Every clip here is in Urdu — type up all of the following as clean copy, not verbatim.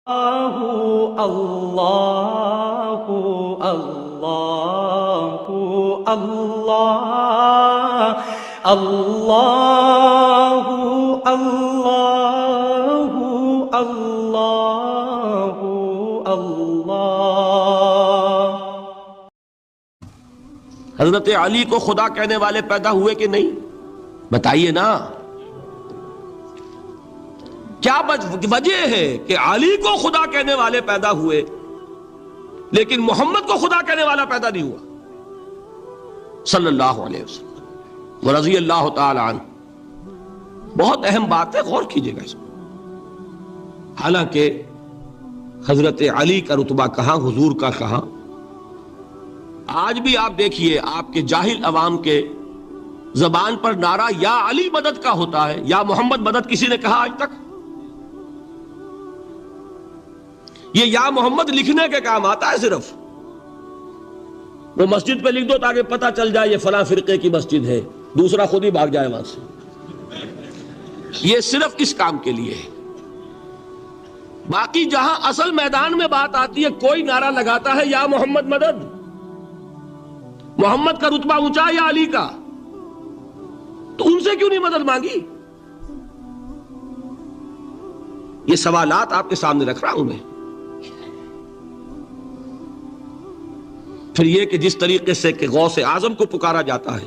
اللہ اللہ اللہ اللہ اللہ اللہ اللہ اللہ۔ حضرت علی کو خدا کہنے والے پیدا ہوئے کہ نہیں؟ بتائیے نا، کیا وجہ ہے کہ علی کو خدا کہنے والے پیدا ہوئے لیکن محمد کو خدا کہنے والا پیدا نہیں ہوا صلی اللہ علیہ وسلم ورضی اللہ تعالی عنہ؟ بہت اہم بات ہے، غور کیجئے گا اس میں۔ حالانکہ حضرت علی کا رتبہ کہاں، حضور کا کہاں؟ آج بھی آپ دیکھیے، آپ کے جاہل عوام کے زبان پر نعرہ یا علی مدد کا ہوتا ہے، یا محمد مدد کسی نے کہا آج تک؟ یہ یا محمد لکھنے کے کام آتا ہے صرف، وہ مسجد پہ لکھ دو تاکہ پتہ چل جائے یہ فلاں فرقے کی مسجد ہے، دوسرا خود ہی بھاگ جائے وہاں سے۔ یہ صرف اس کام کے لیے ہے۔ باقی جہاں اصل میدان میں بات آتی ہے، کوئی نعرہ لگاتا ہے یا محمد مدد، محمد کا رتبہ اونچا یا علی کا، تو ان سے کیوں نہیں مدد مانگی؟ یہ سوالات آپ کے سامنے رکھ رہا ہوں میں۔ پھر یہ کہ جس طریقے سے کہ غوث اعظم کو پکارا جاتا ہے،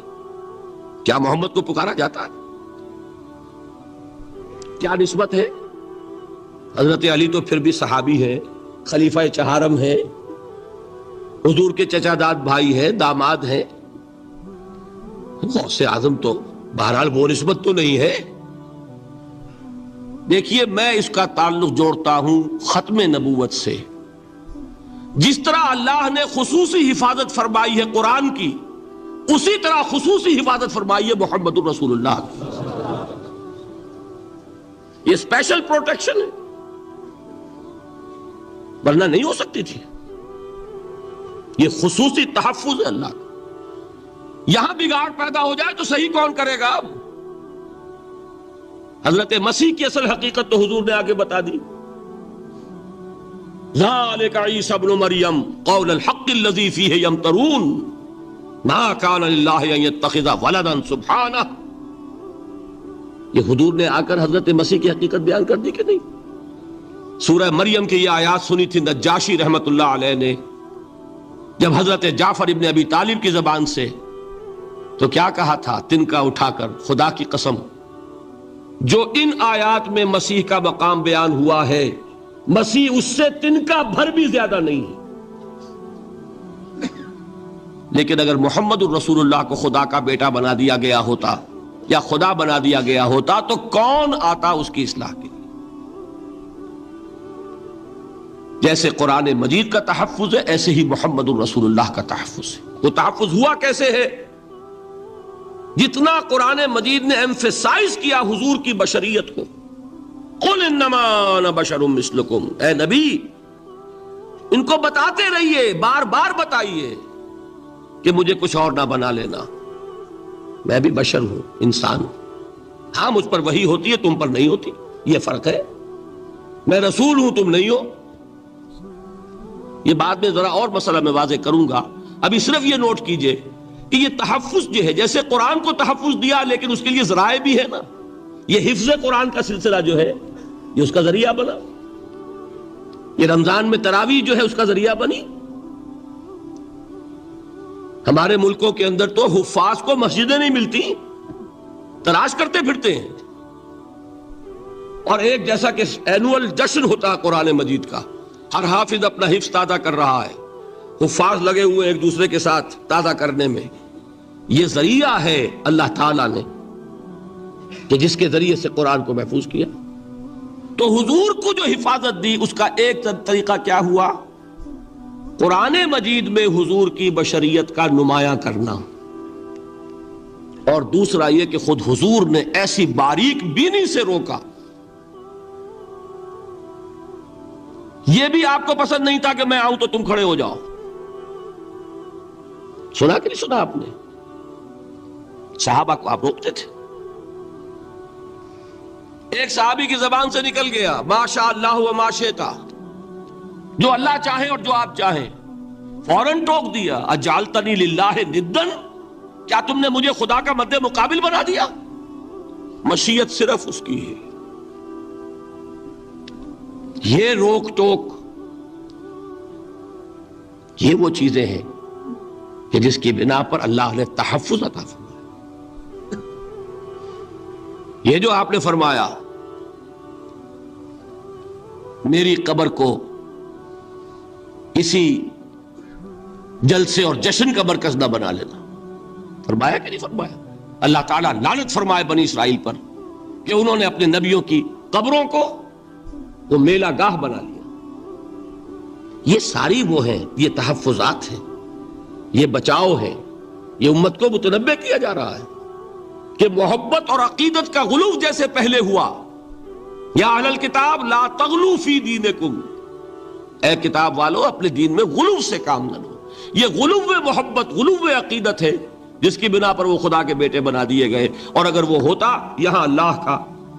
کیا محمد کو پکارا جاتا ہے؟ کیا نسبت ہے؟ حضرت علی تو پھر بھی صحابی ہے، خلیفہ چہارم ہے، حضور کے چچا داد بھائی ہے، داماد ہے۔ غوث اعظم تو بہرحال وہ نسبت تو نہیں ہے۔ دیکھیے، میں اس کا تعلق جوڑتا ہوں ختم نبوت سے۔ جس طرح اللہ نے خصوصی حفاظت فرمائی ہے قرآن کی، اسی طرح خصوصی حفاظت فرمائی ہے محمد الرسول اللہ کی۔ یہ اسپیشل پروٹیکشن ہے، ورنہ نہیں ہو سکتی تھی۔ یہ خصوصی تحفظ ہے اللہ کا۔ یہاں بگاڑ پیدا ہو جائے تو صحیح کون کرے گا؟ اب حضرت مسیح کی اصل حقیقت تو حضور نے آگے بتا دی۔ ذالک عیسی ابن مریم قول الحق الذی فیہ یمترون ما کان للہ ان یتخذ ولدا سبحانہ۔ یہ حضور نے آ کر حضرت مسیح کی حقیقت بیان کر دی کہ نہیں؟ سورہ مریم کی یہ آیات سنی تھی نجاشی رحمت اللہ علیہ نے جب حضرت جعفر ابن ابی طالب کی زبان سے، تو کیا کہا تھا تنکا اٹھا کر؟ خدا کی قسم، جو ان آیات میں مسیح کا مقام بیان ہوا ہے، مسیح اس سے تنکا بھر بھی زیادہ نہیں ہے۔ لیکن اگر محمد الرسول اللہ کو خدا کا بیٹا بنا دیا گیا ہوتا یا خدا بنا دیا گیا ہوتا تو کون آتا اس کی اصلاح کے لیے؟ جیسے قرآن مجید کا تحفظ ہے، ایسے ہی محمد الرسول اللہ کا تحفظ ہے۔ وہ تحفظ ہوا کیسے ہے؟ جتنا قرآن مجید نے ایمفیسائز کیا حضور کی بشریت کو، قل انما انا بشر مثلکم، اے نبی ان کو بتاتے رہیے، بار بار بتائیے کہ مجھے کچھ اور نہ بنا لینا، میں بھی بشر ہوں، انسان ہوں۔ ہاں مجھ پر وحی ہوتی ہے، تم پر نہیں ہوتی، یہ فرق ہے۔ میں رسول ہوں، تم نہیں ہو۔ یہ بعد میں ذرا اور مسئلہ میں واضح کروں گا، ابھی صرف یہ نوٹ کیجئے کہ یہ تحفظ جو ہے، جیسے قرآن کو تحفظ دیا لیکن اس کے لیے ذرائع بھی ہے نا۔ یہ حفظ قرآن کا سلسلہ جو ہے یہ اس کا ذریعہ بنا، یہ رمضان میں تراویح جو ہے اس کا ذریعہ بنی۔ ہمارے ملکوں کے اندر تو حفاظ کو مسجدیں نہیں ملتی، تلاش کرتے پھرتے ہیں، اور ایک جیسا کہ اینول جشن ہوتا ہے قرآن مجید کا، ہر حافظ اپنا حفظ تازہ کر رہا ہے، حفاظ لگے ہوئے ایک دوسرے کے ساتھ تازہ کرنے میں۔ یہ ذریعہ ہے اللہ تعالیٰ نے کہ جس کے ذریعے سے قرآن کو محفوظ کیا۔ تو حضور کو جو حفاظت دی اس کا ایک طریقہ کیا ہوا؟ قرآن مجید میں حضور کی بشریت کا نمایاں کرنا، اور دوسرا یہ کہ خود حضور نے ایسی باریک بینی سے روکا۔ یہ بھی آپ کو پسند نہیں تھا کہ میں آؤں تو تم کھڑے ہو جاؤ۔ سنا کہ نہیں سنا آپ نے؟ صحابہ کو آپ روکتے تھے۔ ایک صحابی کی زبان سے نکل گیا ما شاء اللہ و ما شئت، جو اللہ چاہے اور جو آپ چاہیں. فوراً ٹوک دیا اجعلتنی للہ ندن، کیا تم نے مجھے خدا کا مد مقابل بنا دیا؟ مشیت صرف اس کی ہے. یہ روک ٹوک، یہ وہ چیزیں ہیں کہ جس کی بنا پر اللہ نے تحفظ عطا فرمایا. یہ جو آپ نے فرمایا میری قبر کو کسی جلسے اور جشن کا مرکز نہ بنا لینا، فرمایا کہ نہیں فرمایا؟ اللہ تعالیٰ لعنت فرمائے بنی اسرائیل پر کہ انہوں نے اپنے نبیوں کی قبروں کو وہ میلہ گاہ بنا لیا. یہ ساری وہ ہیں، یہ تحفظات ہیں، یہ بچاؤ ہے. یہ امت کو متنبہ کیا جا رہا ہے کہ محبت اور عقیدت کا غلو جیسے پہلے ہوا، یا اہل الکتاب لا تغلو فی دینکم، اے کتاب والو اپنے دین میں غلو سے کام نہ لو. یہ غلو محبت، غلو عقیدت ہے جس کی بنا پر وہ خدا کے بیٹے بنا دیے گئے. اور اگر وہ ہوتا یہاں اللہ کا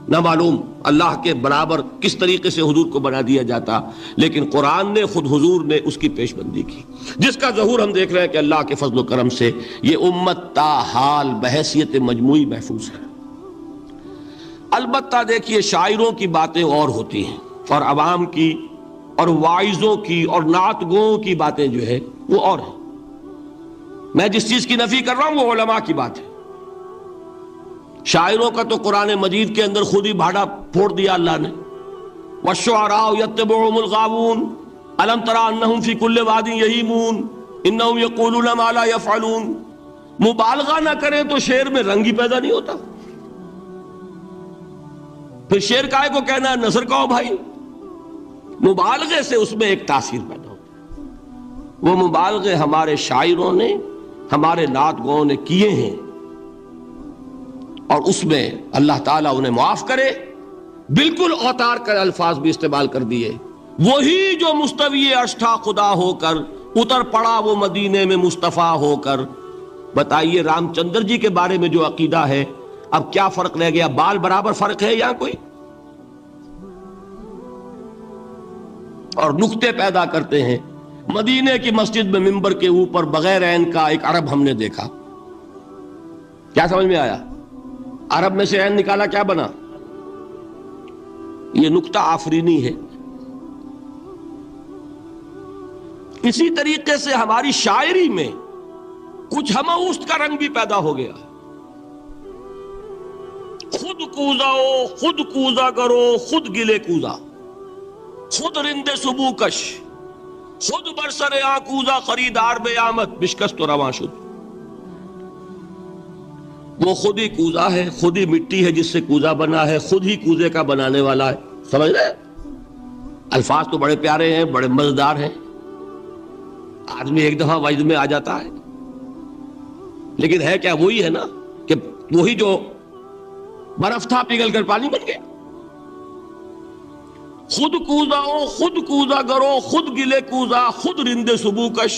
نہ معلوم اللہ کے برابر کس طریقے سے حضور کو بنا دیا جاتا، لیکن قرآن نے خود حضور نے اس کی پیش بندی کی، جس کا ظہور ہم دیکھ رہے ہیں کہ اللہ کے فضل و کرم سے یہ امت تا حال بحیثیت مجموعی محفوظ ہے. البتہ دیکھیے شاعروں کی باتیں اور ہوتی ہیں، اور عوام کی اور واعظوں کی اور نعت گوؤں کی باتیں جو ہے وہ اور ہیں. میں جس چیز کی نفی کر رہا ہوں وہ علماء کی بات ہے. شاعروں کا تو قرآن مجید کے اندر خود ہی بھاڑا پھوڑ دیا اللہ نے. وَالشُّعَرَاءُ يَتَّبِعُهُمُ الْغَاوُونَ أَلَمْ تَرَ أَنَّهُمْ فِي كُلِّ وَادٍ يَهِيمُونَ إِنَّهُمْ يَقُولُونَ مَا لَا يَفْعَلُونَ. مبالغہ نہ کریں تو شعر میں رنگ ہی پیدا نہیں ہوتا. پھر شعر کائے کو کہنا ہے نثر کہو بھائی. مبالغے سے اس میں ایک تاثیر پیدا ہوتا ہے. وہ مبالغے ہمارے شاعروں نے ہمارے نعت گوؤں نے کیے ہیں، اور اس میں اللہ تعالیٰ انہیں معاف کرے بالکل اوتار کر الفاظ بھی استعمال کر دیے. وہی جو مستوی عرش تھا خدا ہو کر اتر پڑا وہ مدینے میں مصطفیٰ ہو کر. بتائیے رام چندر جی کے بارے میں جو عقیدہ ہے، اب کیا فرق رہ گیا؟ بال برابر فرق ہے یہاں کوئی؟ اور نکتے پیدا کرتے ہیں. مدینے کی مسجد میں منبر کے اوپر بغیر عین کا ایک عرب ہم نے دیکھا. کیا سمجھ میں آیا؟ عرب میں سے عین نکالا، کیا بنا؟ یہ نکتہ آفرینی ہے. اسی طریقے سے ہماری شاعری میں کچھ ہماؤست کا رنگ بھی پیدا ہو گیا. خود کوزاؤ، خود کوزا کرو، خود گلے کوزا، خود رند سبو کش، خود برسر آکوزا خریدار بے آمد بشکست و رواں شد. وہ خود ہی کوزا ہے، خود ہی مٹی ہے جس سے کوزا بنا ہے، خود ہی کوزے کا بنانے والا ہے. سمجھ رہے؟ الفاظ تو بڑے پیارے ہیں، بڑے مزیدار ہیں، آدمی ایک دفعہ وجد میں آ جاتا ہے. لیکن ہے کیا؟ وہی ہے نا کہ وہی جو برف تھا پگھل کر پانی بن گیا. خود کوزاؤ، خود کوزا کرو، خود گلے کوزا، خود رندے سبو کش.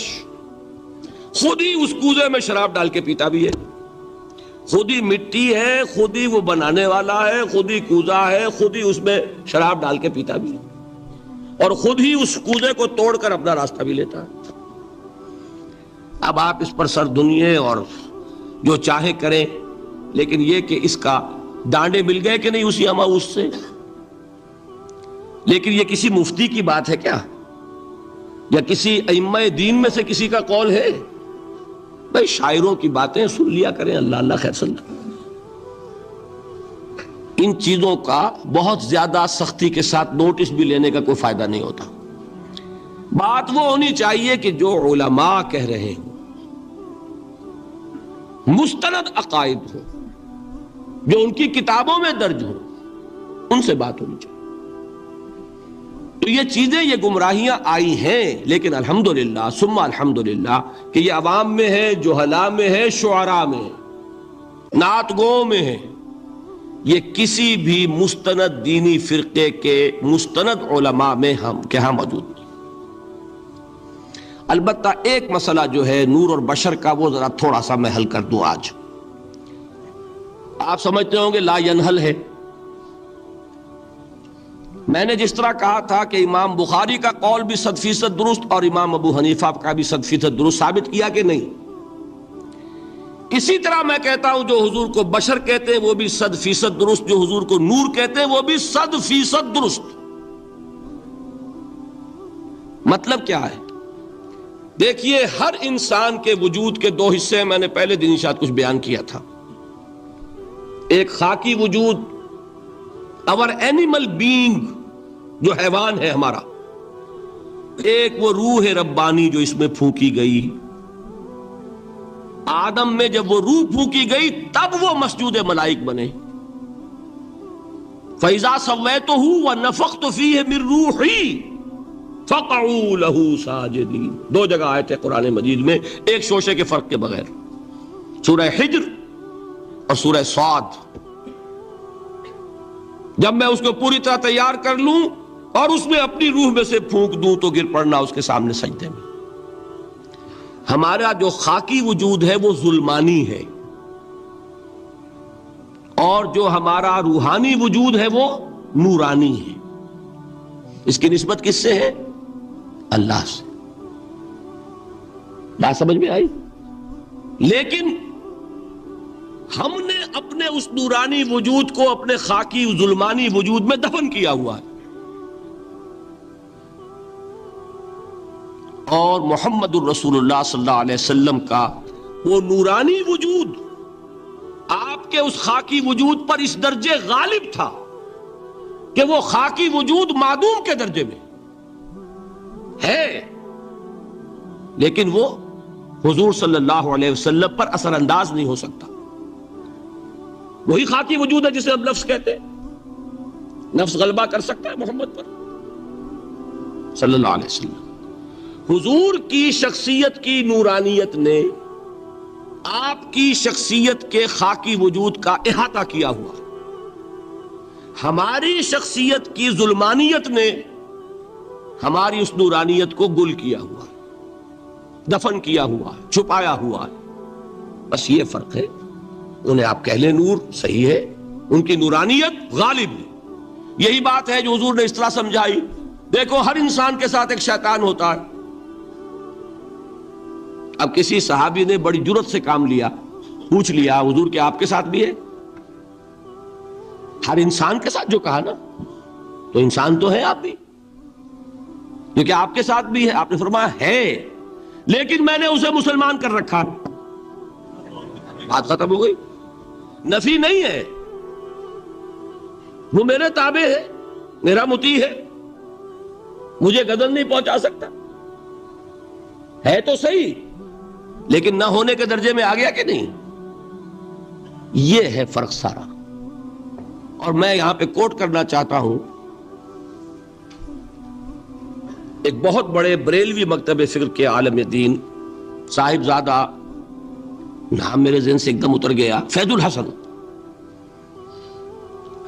خود ہی اس کوزے میں شراب ڈال کے پیتا بھی ہے، خود ہی مٹی ہے، خود ہی وہ بنانے والا ہے، خود ہی کوزا ہے، خود ہی اس میں شراب ڈال کے پیتا بھی ہے، اور خود ہی اس کوزے کو توڑ کر اپنا راستہ بھی لیتا ہے. اب آپ اس پر سر دنیے اور جو چاہے کریں، لیکن یہ کہ اس کا ڈانڈے مل گئے کہ نہیں اسی ہماؤس سے. لیکن یہ کسی مفتی کی بات ہے کیا؟ یا کسی ائمہ دین میں سے کسی کا قول ہے؟ بھائی شاعروں کی باتیں سن لیا کریں. اللہ اللہ خیر سن. ان چیزوں کا بہت زیادہ سختی کے ساتھ نوٹس بھی لینے کا کوئی فائدہ نہیں ہوتا. بات وہ ہونی چاہیے کہ جو علماء کہہ رہے ہیں مستند عقائد ہو، جو ان کی کتابوں میں درج ہو، ان سے بات ہونی چاہیے. تو یہ چیزیں، یہ گمراہیاں آئی ہیں، لیکن الحمدللہ ثم الحمدللہ کہ یہ عوام میں ہے، جہلاء میں ہے، شعراء میں ہے، نعت گوؤں میں ہے. یہ کسی بھی مستند دینی فرقے کے مستند علماء میں ہم کے ہاں موجود نہیں. البتہ ایک مسئلہ جو ہے نور اور بشر کا، وہ ذرا تھوڑا سا میں حل کر دوں آج. آپ سمجھتے ہوں گے لا ینحل ہے. میں نے جس طرح کہا تھا کہ امام بخاری کا قول بھی 100% درست اور امام ابو حنیفہ کا بھی 100% درست ثابت کیا کہ نہیں، اسی طرح میں کہتا ہوں جو حضور کو بشر کہتے ہیں وہ بھی 100% درست، جو حضور کو نور کہتے ہیں وہ بھی 100% درست۔ مطلب کیا ہے؟ دیکھیے، ہر انسان کے وجود کے دو حصے ہیں، میں نے پہلے دن شاید کچھ بیان کیا تھا۔ ایک خاکی وجود، اور اینیمل بینگ جو حیوان ہے ہمارا، ایک وہ روح ربانی جو اس میں پھونکی گئی۔ آدم میں جب وہ روح پھونکی گئی تب وہ مسجود ملائک بنے۔ فَإِذَا سَوَّيْتُهُ وَنَفَخْتُ فِيهِ مِن رُوحِي فَقَعُوا لَهُ سَاجِدِينَ۔ دو جگہ آئے تھے قرآن مجید میں ایک شوشے کے فرق کے بغیر، سورہ حجر اور سورہ صاد۔ جب میں اس کو پوری طرح تیار کر لوں اور اس میں اپنی روح میں سے پھونک دوں تو گر پڑنا اس کے سامنے سجدے میں۔ ہمارا جو خاکی وجود ہے وہ ظلمانی ہے، اور جو ہمارا روحانی وجود ہے وہ نورانی ہے۔ اس کی نسبت کس سے ہے؟ اللہ سے۔ بات سمجھ میں آئی؟ لیکن ہم نے اپنے اس نورانی وجود کو اپنے خاکی ظلمانی وجود میں دفن کیا ہوا ہے، اور محمد الرسول اللہ صلی اللہ علیہ وسلم کا وہ نورانی وجود آپ کے اس خاکی وجود پر اس درجے غالب تھا کہ وہ خاکی وجود معدوم کے درجے میں ہے، لیکن وہ حضور صلی اللہ علیہ وسلم پر اثر انداز نہیں ہو سکتا۔ وہی خاکی وجود ہے جسے ہم نفس کہتے ہیں، نفس غلبہ کر سکتا ہے محمد پر صلی اللہ علیہ وسلم۔ حضور کی شخصیت کی نورانیت نے آپ کی شخصیت کے خاکی وجود کا احاطہ کیا ہوا، ہماری شخصیت کی ظلمانیت نے ہماری اس نورانیت کو گل کیا ہوا، دفن کیا ہوا، چھپایا ہوا ہے۔ بس یہ فرق ہے۔ انہیں آپ کہہ لیں نور، صحیح ہے، ان کی نورانیت غالب ہے۔ یہی بات ہے جو حضور نے اس طرح سمجھائی۔ دیکھو، ہر انسان کے ساتھ ایک شیطان ہوتا ہے۔ اب کسی صحابی نے بڑی جرت سے کام لیا، پوچھ لیا حضور کہ آپ کے ساتھ بھی ہے؟ ہر انسان کے ساتھ جو کہا نا، تو انسان تو ہے آپ بھی، جو کہ آپ کے ساتھ بھی ہے۔ آپ نے فرمایا ہے، لیکن میں نے اسے مسلمان کر رکھا۔ بات ختم ہو گئی۔ نفی نہیں ہے، وہ میرے تابع ہے، میرا مطیع ہے، مجھے گدن نہیں پہنچا سکتا، ہے تو صحیح، لیکن نہ ہونے کے درجے میں آ گیا کہ نہیں؟ یہ ہے فرق سارا۔ اور میں یہاں پہ کوٹ کرنا چاہتا ہوں ایک بہت بڑے بریلوی مکتب فکر کے عالم دین، صاحبزادہ، نام میرے ذہن سے ایک دم اتر گیا، فیض الحسن،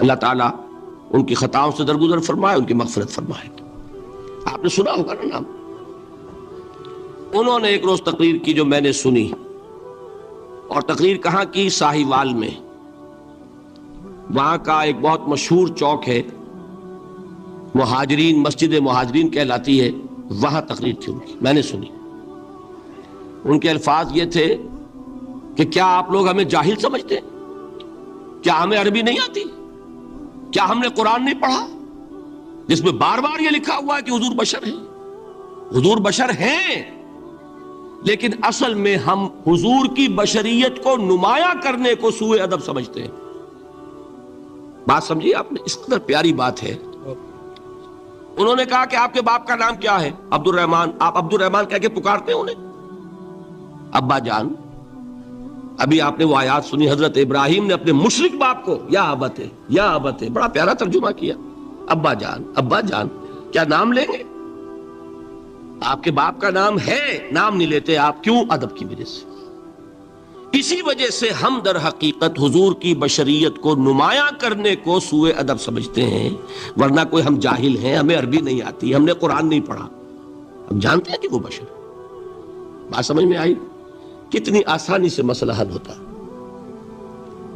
اللہ تعالیٰ ان کی خطاؤں سے درگزر فرمائے، ان کی مغفرت فرمائے۔ آپ نے سنا ہوگا نا نام۔ انہوں نے ایک روز تقریر کی جو میں نے سنی، اور تقریر کہاں کی؟ ساہیوال میں۔ وہاں کا ایک بہت مشہور چوک ہے، مہاجرین، مسجد مہاجرین کہلاتی ہے، وہاں تقریر تھی ان کی، میں نے سنی۔ ان کے الفاظ یہ تھے کہ کیا آپ لوگ ہمیں جاہل سمجھتے ہیں؟ کیا ہمیں عربی نہیں آتی؟ کیا ہم نے قرآن نہیں پڑھا جس میں بار بار یہ لکھا ہوا ہے کہ حضور بشر ہیں؟ حضور بشر ہیں، لیکن اصل میں ہم حضور کی بشریت کو نمایاں کرنے کو سوء ادب سمجھتے ہیں۔ بات سمجھیے آپ نے، اس قدر پیاری بات ہے۔ انہوں نے کہا کہ آپ کے باپ کا نام کیا ہے؟ عبد الرحمن۔ آپ عبد الرحمن کہہ کے پکارتے ہیں انہیں؟ ابا جان۔ ابھی آپ نے وہ آیات سنی، حضرت ابراہیم نے اپنے مشرک باپ کو یا ابت ہے، یا ابت ہے، بڑا پیارا ترجمہ کیا، ابا جان، ابا جان۔ کیا نام لیں گے؟ آپ کے باپ کا نام ہے، نام نہیں لیتے آپ، کیوں؟ ادب کی وجہ سے۔ اسی وجہ سے ہم در حقیقت حضور کی بشریت کو نمایاں کرنے کو سوء ادب سمجھتے ہیں، ورنہ کوئی ہم جاہل ہیں، ہمیں عربی نہیں آتی، ہم نے قرآن نہیں پڑھا، ہم جانتے ہیں کہ وہ بشر۔ بات سمجھ میں آئی؟ کتنی آسانی سے مسئلہ حل ہوتا،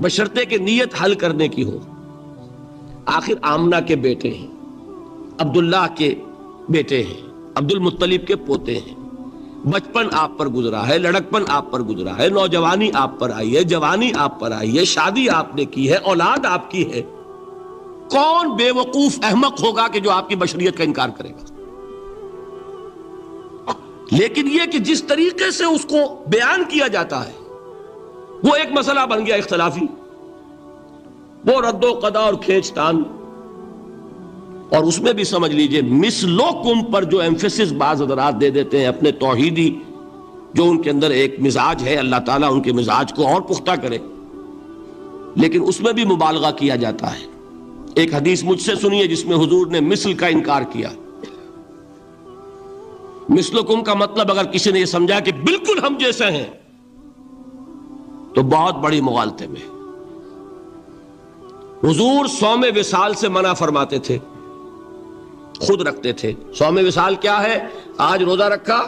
بشرطے کہ نیت حل کرنے کی ہو۔ آخر آمنہ کے بیٹے ہیں، عبداللہ کے بیٹے ہیں، عبد المطلب کے پوتے ہیں، بچپن آپ پر گزرا ہے، لڑکپن آپ پر گزرا ہے، نوجوانی آپ پر آئی ہے، جوانی آپ پر آئی ہے، شادی آپ نے کی ہے، اولاد آپ کی ہے، کون بے وقوف احمق ہوگا کہ جو آپ کی بشریت کا انکار کرے گا؟ لیکن یہ کہ جس طریقے سے اس کو بیان کیا جاتا ہے وہ ایک مسئلہ بن گیا اختلافی، وہ رد و قضا اور کھینچ تان، اور اس میں بھی سمجھ لیجئے مثلکم پر جو ایمفیسس بعض حضرات دے دیتے ہیں اپنے توحیدی جو ان کے اندر ایک مزاج ہے، اللہ تعالیٰ ان کے مزاج کو اور پختہ کرے، لیکن اس میں بھی مبالغہ کیا جاتا ہے۔ ایک حدیث مجھ سے سنیے جس میں حضور نے مثل کا انکار کیا۔ مثلکم کا مطلب اگر کسی نے یہ سمجھا کہ بالکل ہم جیسے ہیں تو بہت بڑی مغالطے میں۔ حضور صوم وصال سے منع فرماتے تھے، خود رکھتے تھے۔ صوم وصال کیا ہے؟ آج روزہ رکھا،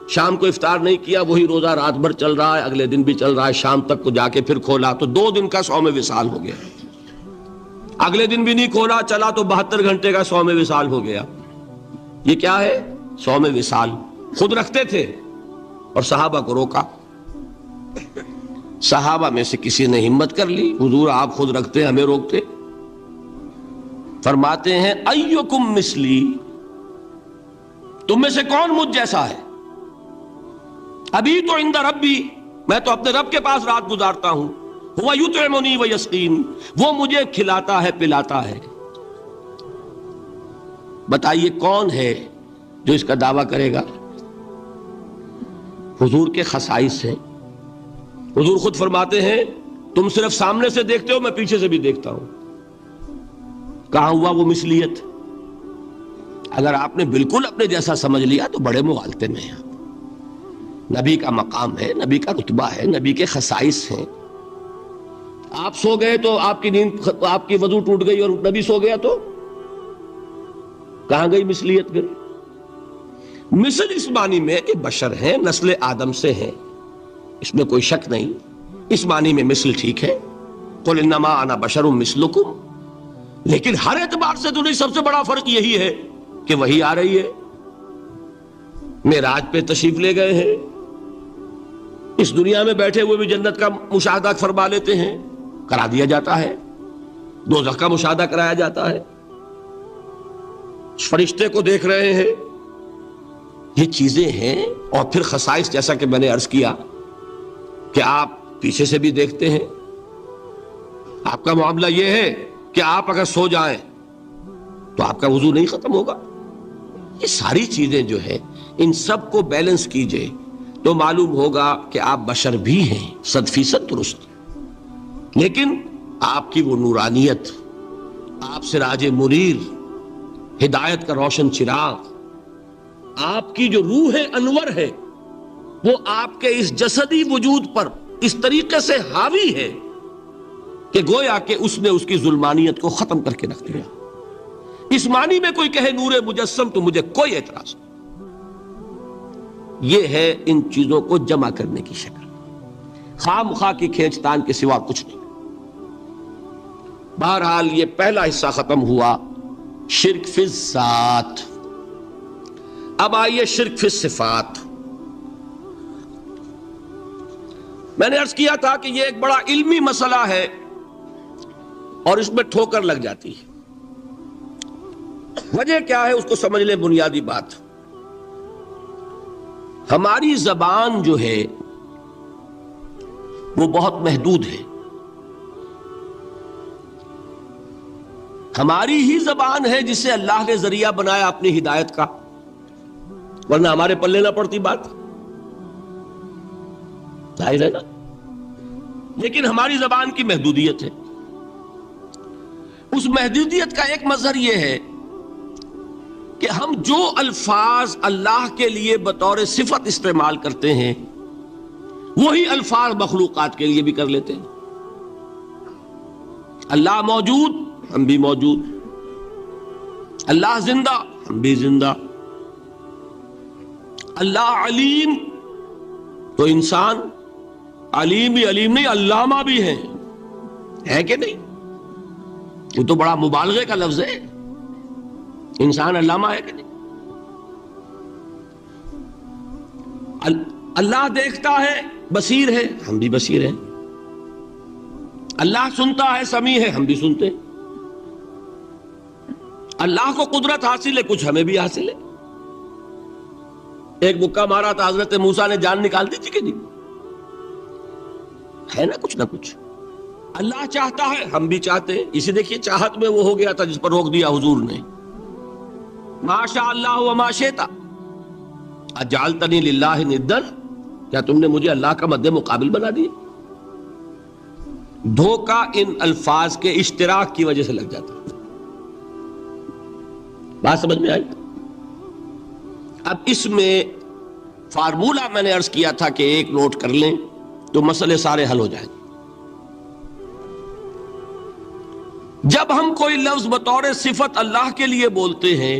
شام کو افطار نہیں کیا، وہی روزہ رات بھر چل رہا ہے، اگلے دن بھی چل رہا ہے، شام تک کو جا کے پھر کھولا تو 2 دن کا صوم وصال ہو گیا۔ اگلے دن بھی نہیں کھولا، چلا تو 72 گھنٹے کا صوم وصال ہو گیا۔ یہ کیا ہے؟ صوم وصال۔ خود رکھتے تھے اور صحابہ کو روکا۔ صحابہ میں سے کسی نے ہمت کر لی، حضور آپ خود رکھتے ہمیں روکتے؟ فرماتے ہیں ایکم مثلی، تم میں سے کون مجھ جیسا ہے؟ ابھی تو عند ربی، میں تو اپنے رب کے پاس رات گزارتا ہوں، هو یطعمنی ویسقین، وہ مجھے کھلاتا ہے پلاتا ہے۔ بتائیے کون ہے جو اس کا دعویٰ کرے گا؟ حضور کے خصائص ہیں۔ حضور خود فرماتے ہیں تم صرف سامنے سے دیکھتے ہو، میں پیچھے سے بھی دیکھتا ہوں۔ کہاں ہوا وہ مثلیت؟ اگر آپ نے بالکل اپنے جیسا سمجھ لیا تو بڑے مغالطے میں ہیں۔ نبی کا مقام ہے، نبی کا رتبہ ہے، نبی کے خصائص ہیں۔ آپ سو گئے تو آپ کی نیند، آپ کی وضو ٹوٹ گئی اور نبی سو گیا تو کہاں گئی مثلیت؟ گئی مثل اس معنی میں کہ بشر ہیں، نسل آدم سے ہیں، اس میں کوئی شک نہیں، اس معنی میں مثل ٹھیک ہے، قل انما انا بشر مثلکم، لیکن ہر اعتبار سے تو نہیں۔ سب سے بڑا فرق یہی ہے کہ وہی آ رہی ہے، معراج پہ تشریف لے گئے ہیں، اس دنیا میں بیٹھے ہوئے بھی جنت کا مشاہدہ فرما لیتے ہیں، کرا دیا جاتا ہے، دوزخ کا مشاہدہ کرایا جاتا ہے، فرشتے کو دیکھ رہے ہیں، یہ چیزیں ہیں۔ اور پھر خصائص جیسا کہ میں نے عرض کیا کہ آپ پیچھے سے بھی دیکھتے ہیں۔ آپ کا معاملہ یہ ہے کہ آپ اگر سو جائیں تو آپ کا وضو نہیں ختم ہوگا۔ یہ ساری چیزیں جو ہے ان سب کو بیلنس کیجئے تو معلوم ہوگا کہ آپ بشر بھی ہیں 100% درست، لیکن آپ کی وہ نورانیت، آپ سراج منیر، ہدایت کا روشن چراغ، آپ کی جو روح انور ہے وہ آپ کے اس جسدی وجود پر اس طریقے سے حاوی ہے کہ گویا کہ اس نے اس کی ظلمانیت کو ختم کر کے رکھ دیا۔ اس معنی میں کوئی کہے نور مجسم تو مجھے کوئی اعتراض نہیں۔ یہ ہے ان چیزوں کو جمع کرنے کی شکل، خواہ مخواہ کی کھینچ تان کے سوا کچھ نہیں۔ بہرحال یہ پہلا حصہ ختم ہوا، شرک فی الذات۔ اب آئیے شرک فی الصفات۔ میں نے عرض کیا تھا کہ یہ ایک بڑا علمی مسئلہ ہے اور اس میں ٹھوکر لگ جاتی ہے۔ وجہ کیا ہے اس کو سمجھ لیں۔ بنیادی بات، ہماری زبان جو ہے وہ بہت محدود ہے۔ ہماری ہی زبان ہے جسے اللہ نے ذریعہ بنایا اپنی ہدایت کا، ورنہ ہمارے پلے نہ پڑتی بات، ظاہر ہے نا۔ لیکن ہماری زبان کی محدودیت ہے۔ اس محدودیت کا ایک مظہر یہ ہے کہ ہم جو الفاظ اللہ کے لیے بطور صفت استعمال کرتے ہیں وہی الفاظ مخلوقات کے لیے بھی کر لیتے ہیں۔ اللہ موجود، ہم بھی موجود، اللہ زندہ، ہم بھی زندہ، اللہ علیم، تو انسان علیم بھی علیم نہیں، علامہ بھی ہے کہ نہیں؟ یہ تو بڑا مبالغے کا لفظ ہے۔ انسان علامہ ہے کہ نہیں؟ اللہ دیکھتا ہے، بصیر ہے، ہم بھی بصیر ہیں۔ اللہ سنتا ہے، سمیع ہے، ہم بھی سنتے ہیں۔ اللہ کو قدرت حاصل ہے، کچھ ہمیں بھی حاصل ہے۔ ایک مکہ مارا تھا حضرت موسیٰ نے، جان نکال دی تھی کہ نہیں؟ ہے نا کچھ نہ کچھ۔ اللہ چاہتا ہے، ہم بھی چاہتے ہیں۔ اسی دیکھیے چاہت میں وہ ہو گیا تھا جس پر روک دیا حضور نے، ما شاء اللہ وما شئت اجعلتنی للہ ندا، کیا تم نے مجھے اللہ کا مد مقابل بنا دیا؟ دھوکہ ان الفاظ کے اشتراک کی وجہ سے لگ جاتا ہے۔ بات سمجھ میں آئی؟ اب اس میں فارمولہ میں نے عرض کیا تھا کہ ایک نوٹ کر لیں تو مسئلے سارے حل ہو جائیں۔ جب ہم کوئی لفظ بطور صفت اللہ کے لیے بولتے ہیں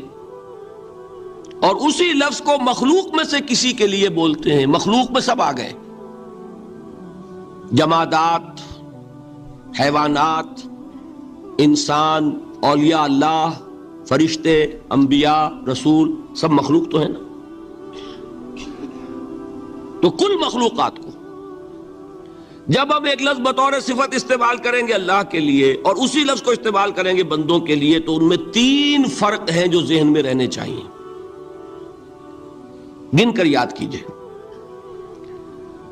اور اسی لفظ کو مخلوق میں سے کسی کے لیے بولتے ہیں، مخلوق میں سب آ گئے، جمادات، حیوانات، انسان، اولیاء اللہ، فرشتے، انبیاء، رسول، سب مخلوق تو ہیں نا۔ تو کل مخلوقات کو جب ہم ایک لفظ بطور صفت استعمال کریں گے اللہ کے لیے اور اسی لفظ کو استعمال کریں گے بندوں کے لیے، تو ان میں 3 فرق ہیں جو ذہن میں رہنے چاہیے، گن کر یاد کیجئے۔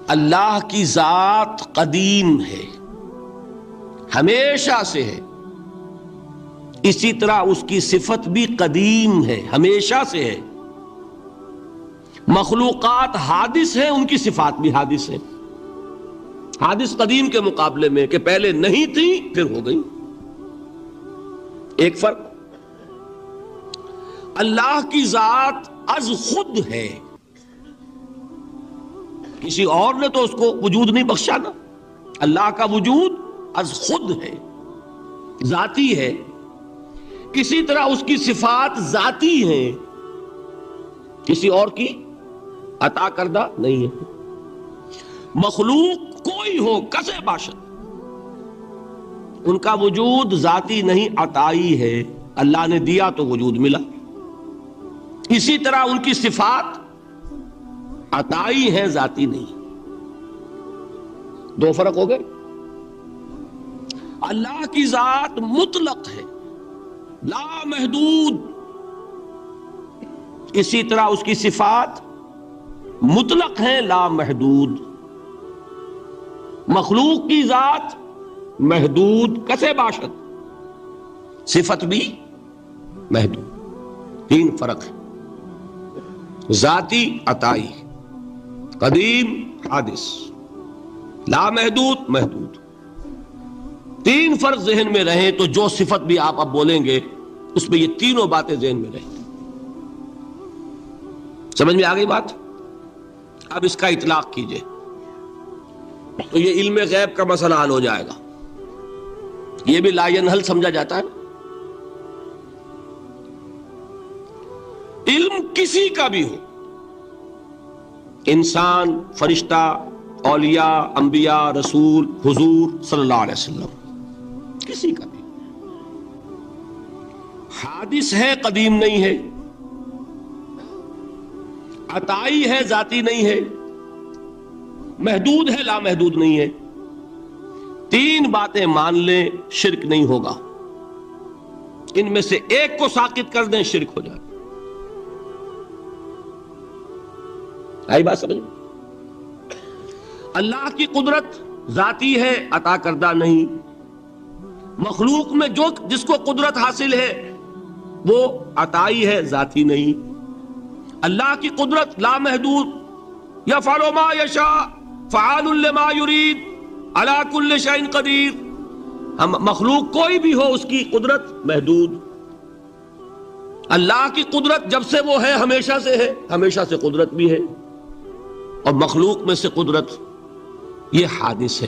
اللہ کی ذات قدیم ہے، ہمیشہ سے ہے، اسی طرح اس کی صفت بھی قدیم ہے، ہمیشہ سے ہے۔ مخلوقات حادث ہیں، ان کی صفات بھی حادث ہیں۔ حادث قدیم کے مقابلے میں کہ پہلے نہیں تھی پھر ہو گئی۔ ایک فرق، اللہ کی ذات از خود ہے، کسی اور نے تو اس کو وجود نہیں بخشا نا۔ اللہ کا وجود از خود ہے، ذاتی ہے۔ کسی طرح اس کی صفات ذاتی ہیں، کسی اور کی عطا کردہ نہیں ہے۔ مخلوق کوئی ہو کسے باشد، ان کا وجود ذاتی نہیں، عطائی ہے، اللہ نے دیا تو وجود ملا۔ اسی طرح ان کی صفات عطائی ہیں، ذاتی نہیں۔ 2 فرق ہو گئے۔ اللہ کی ذات مطلق ہے، لا محدود، اسی طرح اس کی صفات مطلق ہیں، لا محدود۔ مخلوق کی ذات محدود، کسے باشد، صفت بھی محدود۔ 3 فرق ہے، ذاتی، عطائی، قدیم، حادث، لا محدود، محدود۔ 3 فرق ذہن میں رہیں تو جو صفت بھی آپ اب بولیں گے اس میں یہ تینوں باتیں ذہن میں رہیں۔ سمجھ میں آ گئی بات؟ اب اس کا اطلاق کیجئے تو یہ علم غیب کا مسئلہ حل ہو جائے گا۔ یہ بھی لا ینحل سمجھا جاتا ہے نا۔ علم کسی کا بھی ہو، انسان، فرشتہ، اولیاء، انبیاء، رسول، حضور صلی اللہ علیہ وسلم، کسی کا بھی حادث ہے، قدیم نہیں ہے، عطائی ہے، ذاتی نہیں ہے، محدود ہے، لا محدود نہیں ہے۔ 3 باتیں مان لیں، شرک نہیں ہوگا۔ ان میں سے ایک کو ساقط کر دیں، شرک ہو جائے۔ آئی بات سمجھ؟ اللہ کی قدرت ذاتی ہے، عطا کردہ نہیں۔ مخلوق میں جس کو قدرت حاصل ہے وہ عطائی ہے، ذاتی نہیں۔ اللہ کی قدرت لا محدود، یفعل ما یشاء فعال لما یرید علی کل شیء قدیر۔ ہم مخلوق کوئی بھی ہو اس کی قدرت محدود۔ اللہ کی قدرت جب سے وہ ہے ہمیشہ سے ہے، ہمیشہ سے قدرت بھی ہے، اور مخلوق میں سے قدرت یہ حادث ہے۔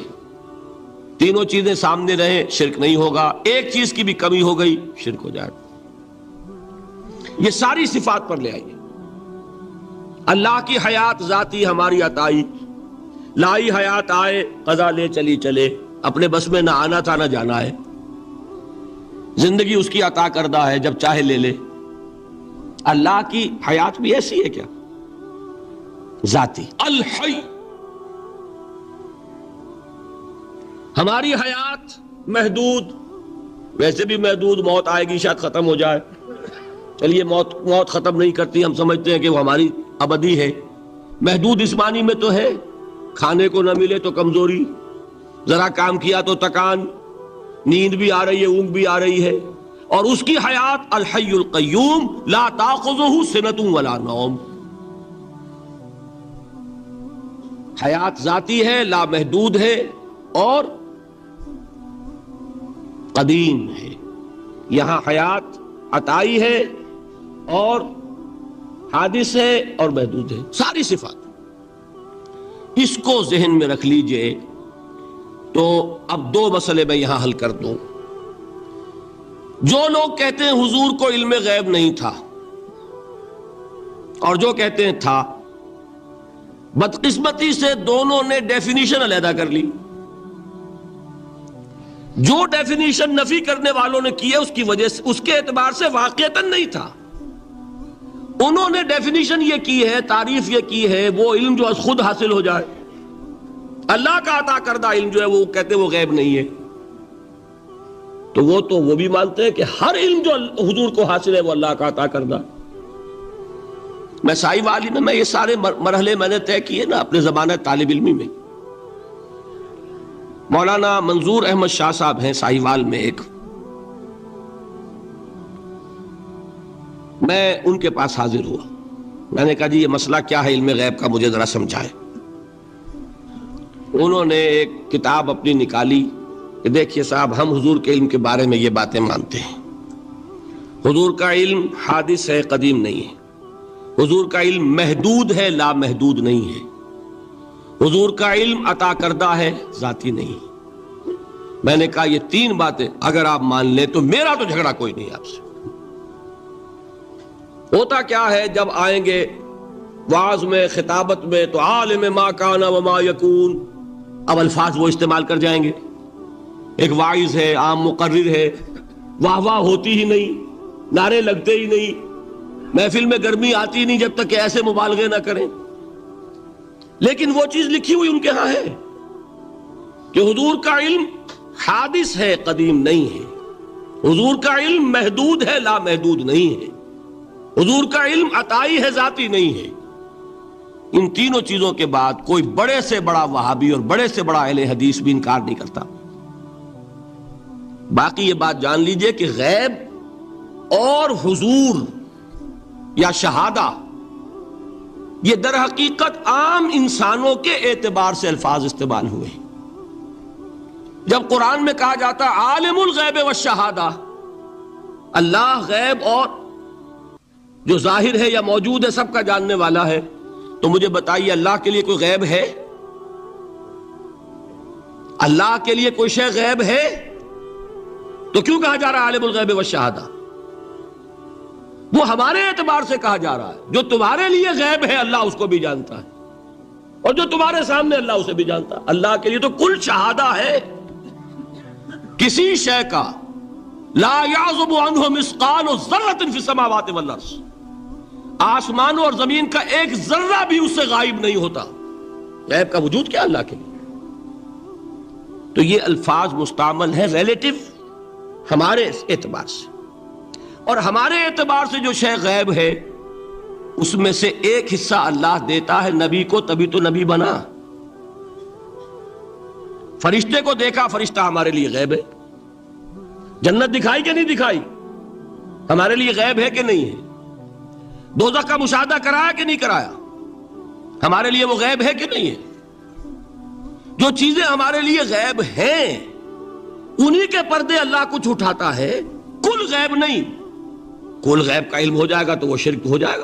تینوں چیزیں سامنے رہیں، شرک نہیں ہوگا۔ ایک چیز کی بھی کمی ہو گئی، شرک ہو جائے۔ یہ ساری صفات پر لے آئیے۔ اللہ کی حیات ذاتی، ہماری عطائی، لائی حیات آئے، قضا لے چلی چلے، اپنے بس میں نہ آنا تھا نہ جانا ہے۔ زندگی اس کی عطا کردہ ہے، جب چاہے لے لے۔ اللہ کی حیات بھی ایسی ہے کیا؟ ذاتی الحی. ہماری حیات محدود، ویسے بھی محدود، موت آئے گی شاید ختم ہو جائے. چلیے موت ختم نہیں کرتی، ہم سمجھتے ہیں کہ وہ ہماری ابدی ہے. محدود اس معنی میں تو ہے کھانے کو نہ ملے تو کمزوری، ذرا کام کیا تو تکان، نیند بھی آ رہی ہے، اونگ بھی آ رہی ہے. اور اس کی حیات الحی القیوم لا تاخذہ سنۃ ولا نوم. حیات ذاتی ہے، لا محدود ہے اور قدیم ہے. یہاں حیات عطائی ہے اور حادث ہے اور محدود ہے، ساری صفات. اس کو ذہن میں رکھ لیجئے. تو اب دو مسئلے میں یہاں حل کر دوں. جو لوگ کہتے ہیں حضور کو علم غیب نہیں تھا اور جو کہتے ہیں تھا، بدقسمتی سے دونوں نے ڈیفینیشن علیحدہ کر لی. جو ڈیفینیشن نفی کرنے والوں نے کی ہے اس کی وجہ سے، اس کے اعتبار سے واقعتاً نہیں تھا. انہوں نے ڈیفینیشن یہ کی ہے، تعریف یہ کی ہے، وہ علم جو خود حاصل ہو جائے. اللہ کا عطا کردہ علم جو ہے وہ کہتے ہیں وہ غیب نہیں ہے. تو وہ بھی مانتے ہیں کہ ہر علم جو حضور کو حاصل ہے وہ اللہ کا عطا کردہ. میں سائی والی میں یہ سارے مرحلے میں نے طے کیے نا اپنے زمانہ طالب علمی میں. مولانا منظور احمد شاہ صاحب ہیں سائی وال میں ایک، میں ان کے پاس حاضر ہوا. میں نے کہا جی یہ مسئلہ کیا ہے علم غیب کا، مجھے ذرا سمجھائیں. انہوں نے ایک کتاب اپنی نکالی کہ دیکھیے صاحب، ہم حضور کے علم کے بارے میں یہ باتیں مانتے ہیں. حضور کا علم حادث ہے، قدیم نہیں ہے. حضور کا علم محدود ہے، لا محدود نہیں ہے. حضور کا علم عطا کردہ ہے، ذاتی نہیں. میں نے کہا یہ تین باتیں اگر آپ مان لیں تو میرا تو جھگڑا کوئی نہیں آپ سے. ہوتا کیا ہے جب آئیں گے وعظ میں، خطابت میں، تو عالم ما کان وما یکون، اب الفاظ وہ استعمال کر جائیں گے. ایک واعظ ہے، عام مقرر ہے، واہ واہ ہوتی ہی نہیں، نعرے لگتے ہی نہیں، محفل میں گرمی آتی نہیں جب تک کہ ایسے مبالغے نہ کریں. لیکن وہ چیز لکھی ہوئی ان کے ہاں ہے کہ حضور کا علم حادث ہے، قدیم نہیں ہے. حضور کا علم محدود ہے، لا محدود نہیں ہے. حضور کا علم عطائی ہے، ذاتی نہیں ہے. ان تینوں چیزوں کے بعد کوئی بڑے سے بڑا وہابی اور بڑے سے بڑا اہل حدیث بھی انکار نہیں کرتا. باقی یہ بات جان لیجئے کہ غیب اور حضور یا شہادہ یہ در حقیقت عام انسانوں کے اعتبار سے الفاظ استعمال ہوئے. جب قرآن میں کہا جاتا عالم الغیب والشہادہ، اللہ غیب اور جو ظاہر ہے یا موجود ہے سب کا جاننے والا ہے، تو مجھے بتائیے اللہ کے لیے کوئی غیب ہے؟ اللہ کے لیے کوئی شے غیب ہے؟ تو کیوں کہا جا رہا ہے عالم الغیب والشہادہ؟ وہ ہمارے اعتبار سے کہا جا رہا ہے. جو تمہارے لیے غیب ہے اللہ اس کو بھی جانتا ہے، اور جو تمہارے سامنے اللہ اسے بھی جانتا ہے. اللہ کے لیے تو کل شہادہ ہے. کسی شے کا لا یعزب عنہ مثقال ذرۃ فی السماوات والارض، آسمانوں اور زمین کا ایک ذرہ بھی اس سے غائب نہیں ہوتا. غیب کا وجود کیا اللہ کے لیے؟ تو یہ الفاظ مستعمل ہے ریلیٹو ہمارے اعتبار سے، اور ہمارے اعتبار سے جو شے غیب ہے اس میں سے ایک حصہ اللہ دیتا ہے نبی کو، تبھی تو نبی بنا. فرشتے کو دیکھا، فرشتہ ہمارے لیے غیب ہے. جنت دکھائی کہ نہیں دکھائی، ہمارے لیے غیب ہے کہ نہیں ہے. دوزخ کا مشاہدہ کرایا کہ نہیں کرایا، ہمارے لیے وہ غیب ہے کہ نہیں ہے. جو چیزیں ہمارے لیے غیب ہیں انہی کے پردے اللہ کچھ اٹھاتا ہے. کل غیب نہیں. کل غیب کا علم ہو جائے گا تو وہ شرک ہو جائے گا.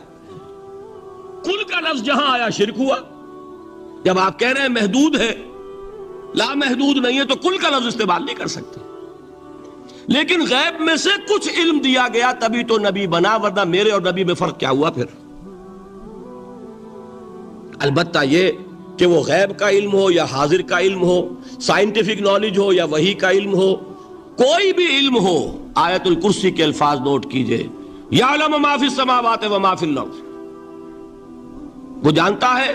کل کا لفظ جہاں آیا شرک ہوا. جب آپ کہہ رہے ہیں محدود ہے، لا محدود نہیں ہے، تو کل کا لفظ استعمال نہیں کر سکتے. لیکن غیب میں سے کچھ علم دیا گیا تبھی تو نبی بنا، ورنہ میرے اور نبی میں فرق کیا ہوا پھر؟ البتہ یہ کہ وہ غیب کا علم ہو یا حاضر کا علم ہو، سائنٹیفک نالج ہو یا وحی کا علم ہو، کوئی بھی علم ہو، آیت الکرسی کے الفاظ نوٹ کیجئے، یعلم ما فی السماوات و ما فی الارض، وہ جانتا ہے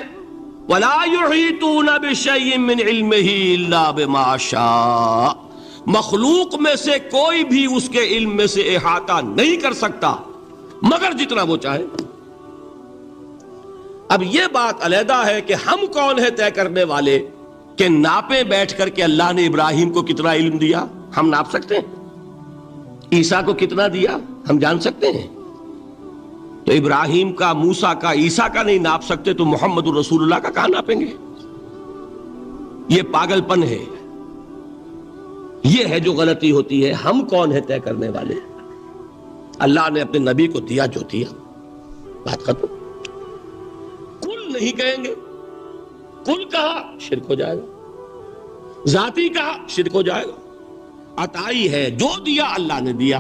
ولا یحیطون بشیء من علمہ الا بما شاء، مخلوق میں سے کوئی بھی اس کے علم میں سے احاطہ نہیں کر سکتا مگر جتنا وہ چاہے۔ اب یہ بات علیحدہ ہے کہ ہم کون ہے طے کرنے والے کہ ناپے بیٹھ کر کے اللہ نے ابراہیم کو کتنا علم دیا؟ ہم ناپ سکتے ہیں؟ عیسیٰ کو کتنا دیا ہم جان سکتے ہیں؟ تو ابراہیم کا، موسیٰ کا، عیسیٰ کا نہیں ناپ سکتے تو محمد الرسول اللہ کا کہاں ناپیں گے؟ یہ پاگل پن ہے، یہ ہے جو غلطی ہوتی ہے۔ ہم کون ہے طے کرنے والے؟ اللہ نے اپنے نبی کو دیا جو دیا، بات ختم۔ کل نہیں کہیں گے، کل کہا شرک ہو جائے گا، ذاتی کہا شرک ہو جائے گا۔ عطائی ہے، جو دیا اللہ نے دیا،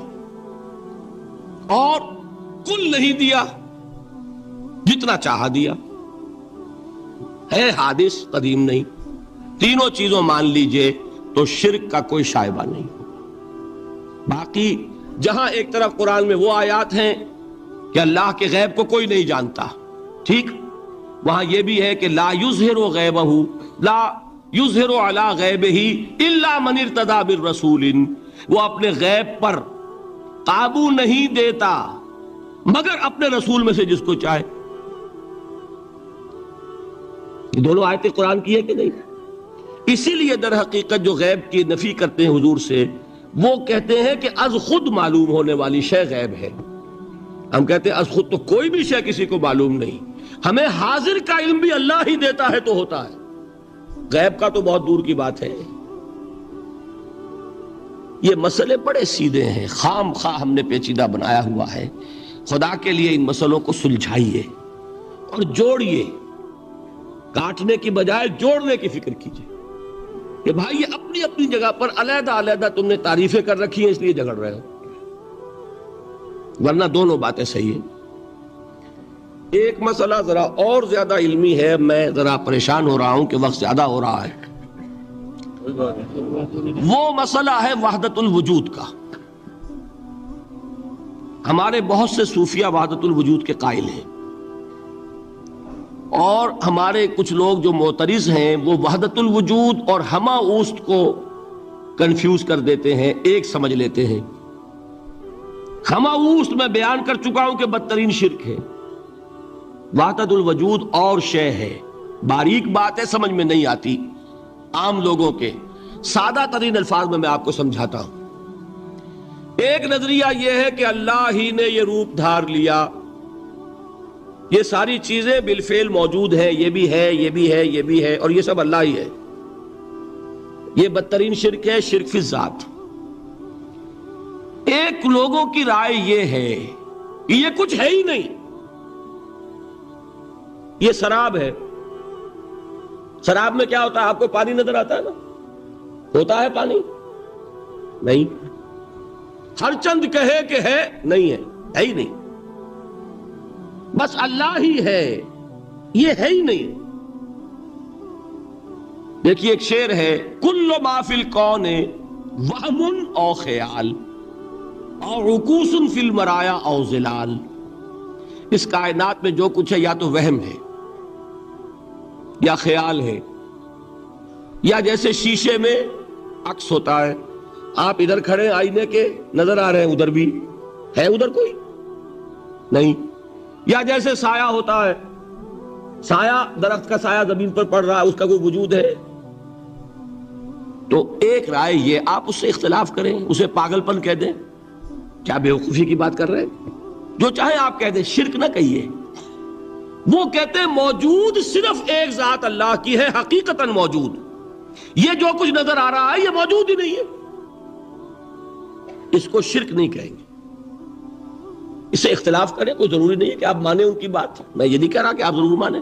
اور کل نہیں دیا، جتنا چاہا دیا، ہے حادث قدیم نہیں۔ تینوں چیزوں مان لیجئے تو شرک کا کوئی شائبہ نہیں۔ باقی جہاں ایک طرف قرآن میں وہ آیات ہیں کہ اللہ کے غیب کو کوئی نہیں جانتا، ٹھیک، وہاں یہ بھی ہے کہ لا یظہر غیبہ، لا یظہر علی غیبہ الا من ارتضی بالرسول، وہ اپنے غیب پر قابو نہیں دیتا مگر اپنے رسول میں سے جس کو چاہے۔ یہ دونوں آیتیں قرآن کی ہے کہ نہیں؟ اسی لیے در حقیقت جو غیب کی نفی کرتے ہیں حضور سے، وہ کہتے ہیں کہ از خود معلوم ہونے والی شے غیب ہے۔ ہم کہتے ہیں از خود تو کوئی بھی شے کسی کو معلوم نہیں، ہمیں حاضر کا علم بھی اللہ ہی دیتا ہے تو ہوتا ہے، غیب کا تو بہت دور کی بات ہے۔ یہ مسئلے بڑے سیدھے ہیں، خام خواہ ہم نے پیچیدہ بنایا ہوا ہے۔ خدا کے لیے ان مسئلوں کو سلجھائیے اور جوڑیے، کاٹنے کی بجائے جوڑنے کی فکر کیجیے کہ بھائی یہ اپنی اپنی جگہ پر علیحدہ علیحدہ تم نے تعریفیں کر رکھی ہیں اس لیے جھگڑ رہے ہو، ورنہ دونوں باتیں صحیح ہیں۔ ایک مسئلہ ذرا اور زیادہ علمی ہے، میں ذرا پریشان ہو رہا ہوں کہ وقت زیادہ ہو رہا ہے۔ وہ مسئلہ ہے وحدت الوجود کا۔ ہمارے بہت سے صوفیہ وحدت الوجود کے قائل ہیں، اور ہمارے کچھ لوگ جو معترض ہیں وہ وحدت الوجود اور ہمہ اوست کو کنفیوز کر دیتے ہیں، ایک سمجھ لیتے ہیں۔ ہمہ اوست میں بیان کر چکا ہوں کہ بدترین شرک ہے، وحدت الوجود اور شے ہے، باریک بات ہے، سمجھ میں نہیں آتی عام لوگوں کے، سادہ ترین الفاظ میں آپ کو سمجھاتا ہوں۔ ایک نظریہ یہ ہے کہ اللہ ہی نے یہ روپ دھار لیا، یہ ساری چیزیں بالفعل موجود ہیں، یہ بھی ہے، یہ بھی ہے، یہ بھی ہے، اور یہ سب اللہ ہی ہے۔ یہ بدترین شرک ہے، شرک فی الذات۔ ایک لوگوں کی رائے یہ ہے کہ یہ کچھ ہے ہی نہیں، یہ سراب ہے۔ سراب میں کیا ہوتا ہے؟ آپ کو پانی نظر آتا ہے نا؟ ہوتا ہے پانی؟ نہیں۔ ہر چند کہے کہ ہے، نہیں ہے، ہے ہی نہیں، بس اللہ ہی ہے، یہ ہے ہی نہیں۔ دیکھیے ایک شعر ہے، کل ما فی الکون وہم او خیال او عکوس فی المرایا او ظلال، اس کائنات میں جو کچھ ہے یا تو وہم ہے یا خیال ہے، یا جیسے شیشے میں عکس ہوتا ہے، آپ ادھر کھڑے آئینے کے نظر آ رہے ہیں، ادھر بھی ہے، ادھر کوئی نہیں، یا جیسے سایہ ہوتا ہے، سایہ درخت کا سایہ زمین پر پڑ رہا ہے، اس کا کوئی وجود ہے؟ تو ایک رائے یہ، آپ اس سے اختلاف کریں، اسے پاگل پن کہہ دیں، کیا بیوقوفی کی بات کر رہے ہیں؟ جو چاہے آپ کہہ دیں، شرک نہ کہیے۔ وہ کہتے ہیں موجود صرف ایک ذات اللہ کی ہے، حقیقتاً موجود، یہ جو کچھ نظر آ رہا ہے یہ موجود ہی نہیں ہے، اس کو شرک نہیں کہیں گے۔ اسے اختلاف کریں، کوئی ضروری نہیں ہے کہ آپ مانیں ان کی بات، میں یہ نہیں کہہ رہا کہ آپ ضرور مانیں۔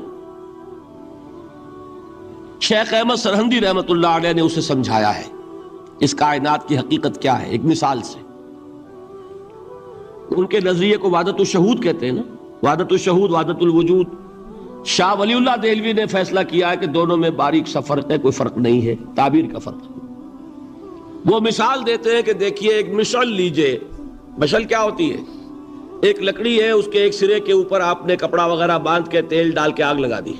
شیخ احمد سرہندی رحمت اللہ علیہ نے اسے سمجھایا ہے اس کائنات کی حقیقت کیا ہے، ایک مثال سے۔ ان کے نظریے کو وحدت الشہود کہتے ہیں نا، وحدت الشہود، وحدت الوجود۔ شاہ ولی اللہ دہلوی نے فیصلہ کیا ہے کہ دونوں میں باریک سا فرق ہے، کوئی فرق نہیں ہے، تعبیر کا فرق ہے۔ وہ مثال دیتے ہیں کہ دیکھیے ایک مشعل لیجئے، مشعل کیا ہوتی ہے؟ ایک لکڑی ہے، اس کے ایک سرے کے اوپر آپ نے کپڑا وغیرہ باندھ کے تیل ڈال کے آگ لگا دی،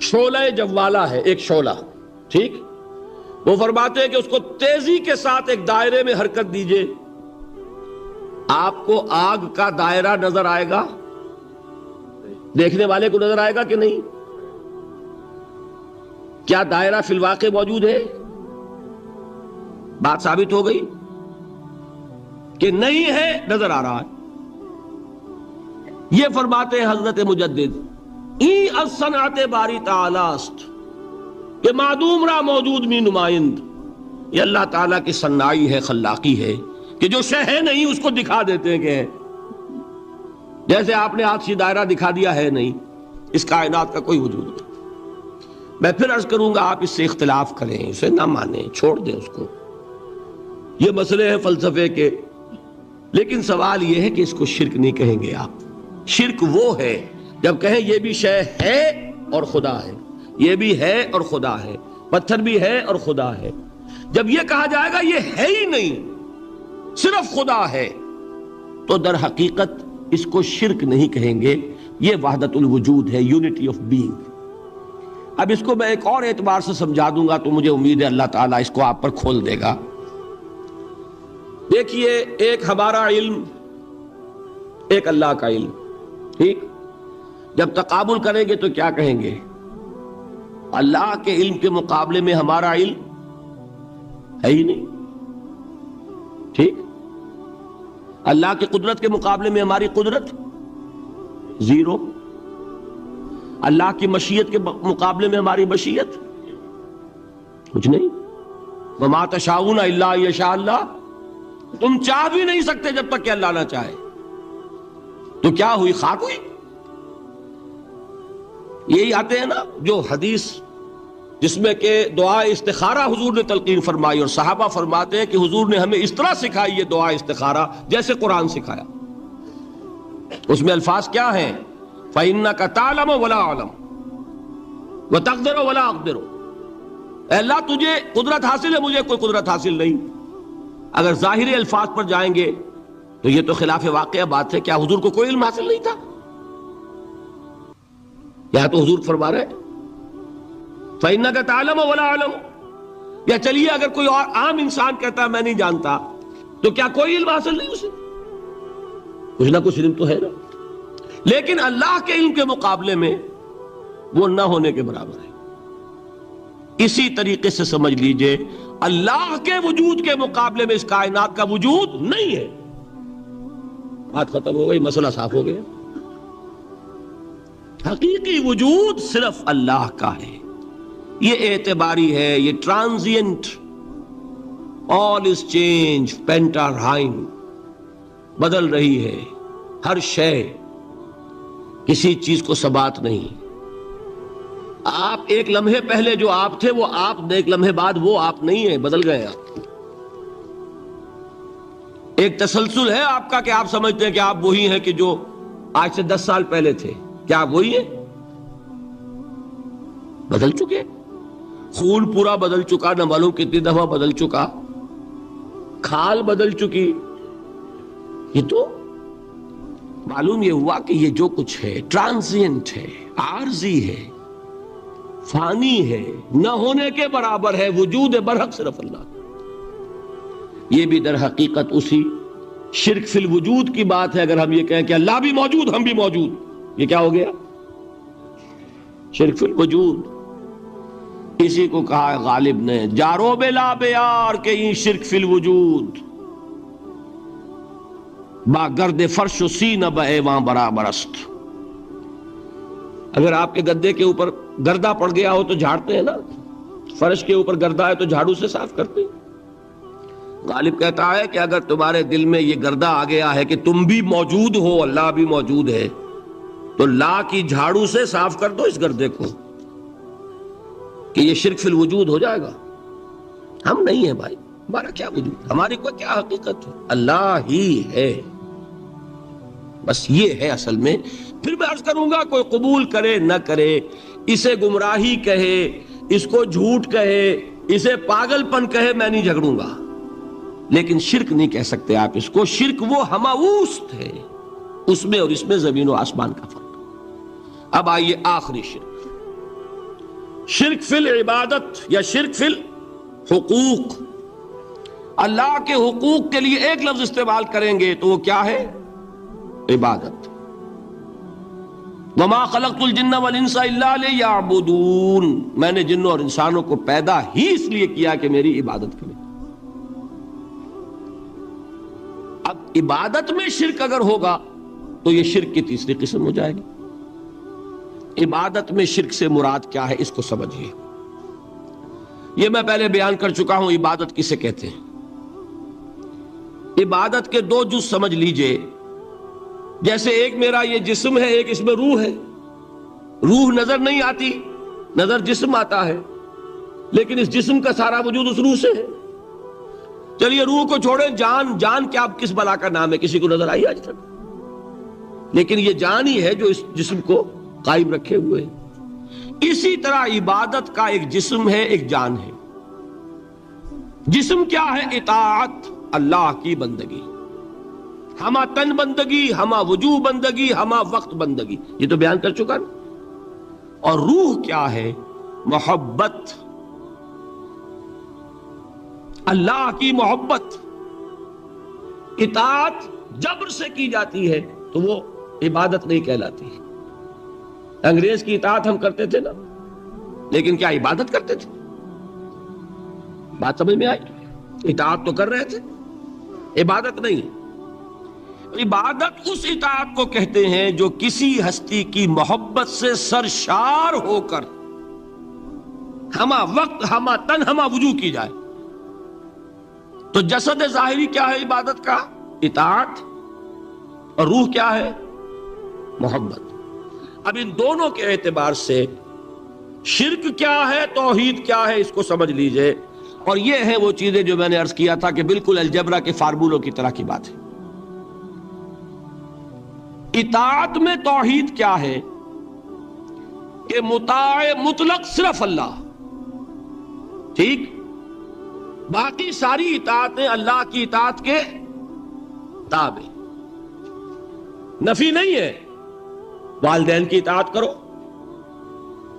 شعلہ جوالا ہے، ایک شعلہ، ٹھیک؟ وہ فرماتے ہیں کہ اس کو تیزی کے ساتھ ایک دائرے میں حرکت دیجئے، آپ کو آگ کا دائرہ نظر آئے گا، دیکھنے والے کو نظر آئے گا کہ نہیں؟ کیا دائرہ فی الواقع موجود ہے؟ بات ثابت ہو گئی کہ نہیں ہے، نظر آ رہا ہے۔ یہ فرماتے ہیں حضرت مجدد، ای الصنعت باری تعالی است، کہ معدوم را موجود می نمائند، یہ اللہ تعالیٰ کی صنائی ہے، خلاقی ہے، کہ جو شے ہے نہیں اس کو دکھا دیتے ہیں کہ ہے، جیسے آپ نے آج سی دائرہ دکھا دیا ہے نہیں، اس کائنات کا کوئی وجود نہیں۔ میں پھر عرض کروں گا، آپ اس سے اختلاف کریں، اسے نہ مانیں، چھوڑ دیں اس کو، یہ مسئلے ہیں فلسفے کے، لیکن سوال یہ ہے کہ اس کو شرک نہیں کہیں گے آپ۔ شرک وہ ہے جب کہیں یہ بھی شے ہے اور خدا ہے، یہ بھی ہے اور خدا ہے، پتھر بھی ہے اور خدا ہے۔ جب یہ کہا جائے گا یہ ہے ہی نہیں، صرف خدا ہے، تو در حقیقت اس کو شرک نہیں کہیں گے، یہ وحدت الوجود ہے، یونٹی آف بینگ۔ اب اس کو میں ایک اور اعتبار سے سمجھا دوں گا تو مجھے امید ہے اللہ تعالیٰ اس کو آپ پر کھول دے گا۔ دیکھیے، ایک ہمارا علم، ایک اللہ کا علم، ٹھیک؟ جب تقابل کریں گے تو کیا کہیں گے؟ اللہ کے علم کے مقابلے میں ہمارا علم ہے ہی نہیں، ٹھیک؟ اللہ کی قدرت کے مقابلے میں ہماری قدرت زیرو، اللہ کی مشیت کے مقابلے میں ہماری مشیت کچھ نہیں۔ وما تشاؤون الا ان یشاء اللہ، تم چاہ بھی نہیں سکتے جب تک کہ اللہ نہ چاہے۔ تو کیا ہوئی؟ خاک ہوئی۔ یہی آتے ہیں نا جو حدیث جس میں کہ دعا استخارہ حضور نے تلقین فرمائی، اور صحابہ فرماتے ہیں کہ حضور نے ہمیں اس طرح سکھائی یہ دعا استخارہ جیسے قرآن سکھایا۔ اس میں الفاظ کیا ہیں؟ فَإِنَّكَ تَعْلَمُ وَلَا أَعْلَمُ وَتَقْدِرُ وَلَا أَقْدِرُ، اے اللہ تجھے قدرت حاصل ہے، مجھے کوئی قدرت حاصل نہیں۔ اگر ظاہری الفاظ پر جائیں گے تو یہ تو خلاف واقعہ بات ہے۔ کیا حضور کو کوئی علم حاصل نہیں تھا؟ یا تو حضور فرما رہے فَإِنَّكَ تَعْلَمُ وَلَا أَعْلَمُ، یا چلیے اگر کوئی اور عام انسان کہتا ہے میں نہیں جانتا، تو کیا کوئی علم حاصل نہیں اسے؟ کچھ نہ کچھ علم تو ہے نا۔ لیکن اللہ کے علم کے مقابلے میں وہ نہ ہونے کے برابر ہے۔ اسی طریقے سے سمجھ لیجئے اللہ کے وجود کے مقابلے میں اس کائنات کا وجود نہیں ہے۔ بات ختم ہو گئی، مسئلہ صاف ہو گیا۔ حقیقی وجود صرف اللہ کا ہے، یہ اعتباری ہے، یہ ٹرانزینٹ، آل از چینج، پینٹا رائم، بدل رہی ہے ہر شے، کسی چیز کو ثبات نہیں۔ آپ ایک لمحے پہلے جو آپ تھے وہ آپ، ایک لمحے بعد وہ آپ نہیں ہیں، بدل گئے آپ۔ ایک تسلسل ہے آپ کا کہ آپ سمجھتے ہیں کہ آپ وہی ہیں کہ جو آج سے 10 سال پہلے تھے۔ کیا آپ وہی ہیں؟ بدل چکے، خون پورا بدل چکا، نہ معلوم کتنی دفعہ بدل چکا، کھال بدل چکی۔ یہ تو معلوم یہ ہوا کہ یہ جو کچھ ہے ٹرانزینٹ ہے، عارضی ہے، فانی ہے، نہ ہونے کے برابر ہے، وجود برحق صرف اللہ۔ یہ بھی در حقیقت اسی شرک فی الوجود کی بات ہے۔ اگر ہم یہ کہیں کہ اللہ بھی موجود ہم بھی موجود، یہ کیا ہو گیا؟ شرک فی الوجود۔ اسی کو کہا ہے غالب نے، جارو بلا بیار کہ یہ شرک فی الوجود، با گرد فرش و سینہ بہ ایواں برابر است۔ اگر آپ کے گدے کے اوپر گردہ پڑ گیا ہو تو جھاڑتے ہیں نا، فرش کے اوپر گردہ ہے تو جھاڑو سے صاف کرتے ہیں۔ غالب کہتا ہے کہ اگر تمہارے دل میں یہ گردہ آ گیا ہے کہ تم بھی موجود ہو، اللہ بھی موجود ہے، تو لا کی جھاڑو سے صاف کر دو اس گردے کو، کہ یہ شرک فی الوجود ہو جائے گا۔ ہم نہیں ہیں بھائی، ہمارا کیا وجود، ہماری کوئی کیا حقیقت ہے؟ اللہ ہی ہے، بس یہ ہے اصل میں۔ پھر میں عرض کروں گا، کوئی قبول کرے نہ کرے، اسے گمراہی کہے، اس کو جھوٹ کہے، اسے پاگل پن کہے، میں نہیں جھگڑوں گا، لیکن شرک نہیں کہہ سکتے آپ اس کو. شرک وہ ہماوست ہے، اس میں اور اس میں زمین و آسمان کا فرق. اب آئیے آخری شرک، شرک فی العبادت یا شرک فی الحقوق. اللہ کے حقوق کے لیے ایک لفظ استعمال کریں گے تو وہ کیا ہے؟ عبادت. وما خلقت الجن والانس الا لیعبدون، میں نے جنوں اور انسانوں کو پیدا ہی اس لیے کیا کہ میری عبادت کریں. اب عبادت میں شرک اگر ہوگا تو یہ شرک کی تیسری قسم ہو جائے گی. عبادت میں شرک سے مراد کیا ہے اس کو سمجھیے. یہ میں پہلے بیان کر چکا ہوں عبادت کسے کہتے ہیں. عبادت کے دو جز سمجھ لیجئے. جیسے ایک میرا یہ جسم ہے، ایک اس میں روح ہے. روح نظر نہیں آتی، نظر جسم آتا ہے، لیکن اس جسم کا سارا وجود اس روح سے ہے. چلیے روح کو چھوڑیں، جان. جان کیا کس بلا کا نام ہے؟ کسی کو نظر آئی آج تک؟ لیکن یہ جان ہی ہے جو اس جسم کو قائم رکھے ہوئے. اسی طرح عبادت کا ایک جسم ہے، ایک جان ہے. جسم کیا ہے؟ اطاعت، اللہ کی بندگی، ہما تن بندگی، ہما وجوہ بندگی، ہما وقت بندگی. یہ تو بیان کر چکا نا. اور روح کیا ہے؟ محبت، اللہ کی محبت. اطاعت جبر سے کی جاتی ہے تو وہ عبادت نہیں کہلاتی. انگریز کی اطاعت ہم کرتے تھے نا، لیکن کیا عبادت کرتے تھے؟ بات سمجھ میں آئی؟ اطاعت تو کر رہے تھے، عبادت نہیں. عبادت اس اطاعت کو کہتے ہیں جو کسی ہستی کی محبت سے سرشار ہو کر ہما وقت، ہما تن، ہما وجوہ کی جائے. تو جسد ظاہری کیا ہے عبادت کا؟ اطاعت. اور روح کیا ہے؟ محبت. اب ان دونوں کے اعتبار سے شرک کیا ہے، توحید کیا ہے، اس کو سمجھ لیجئے. اور یہ ہیں وہ چیزیں جو میں نے عرض کیا تھا کہ بالکل الجبرا کے فارمولوں کی طرح کی بات ہے. اطاعت میں توحید کیا ہے کہ مطاع مطلق صرف اللہ، ٹھیک، باقی ساری اطاعتیں اللہ کی اطاعت کے تابع. نفی نہیں ہے، والدین کی اطاعت کرو،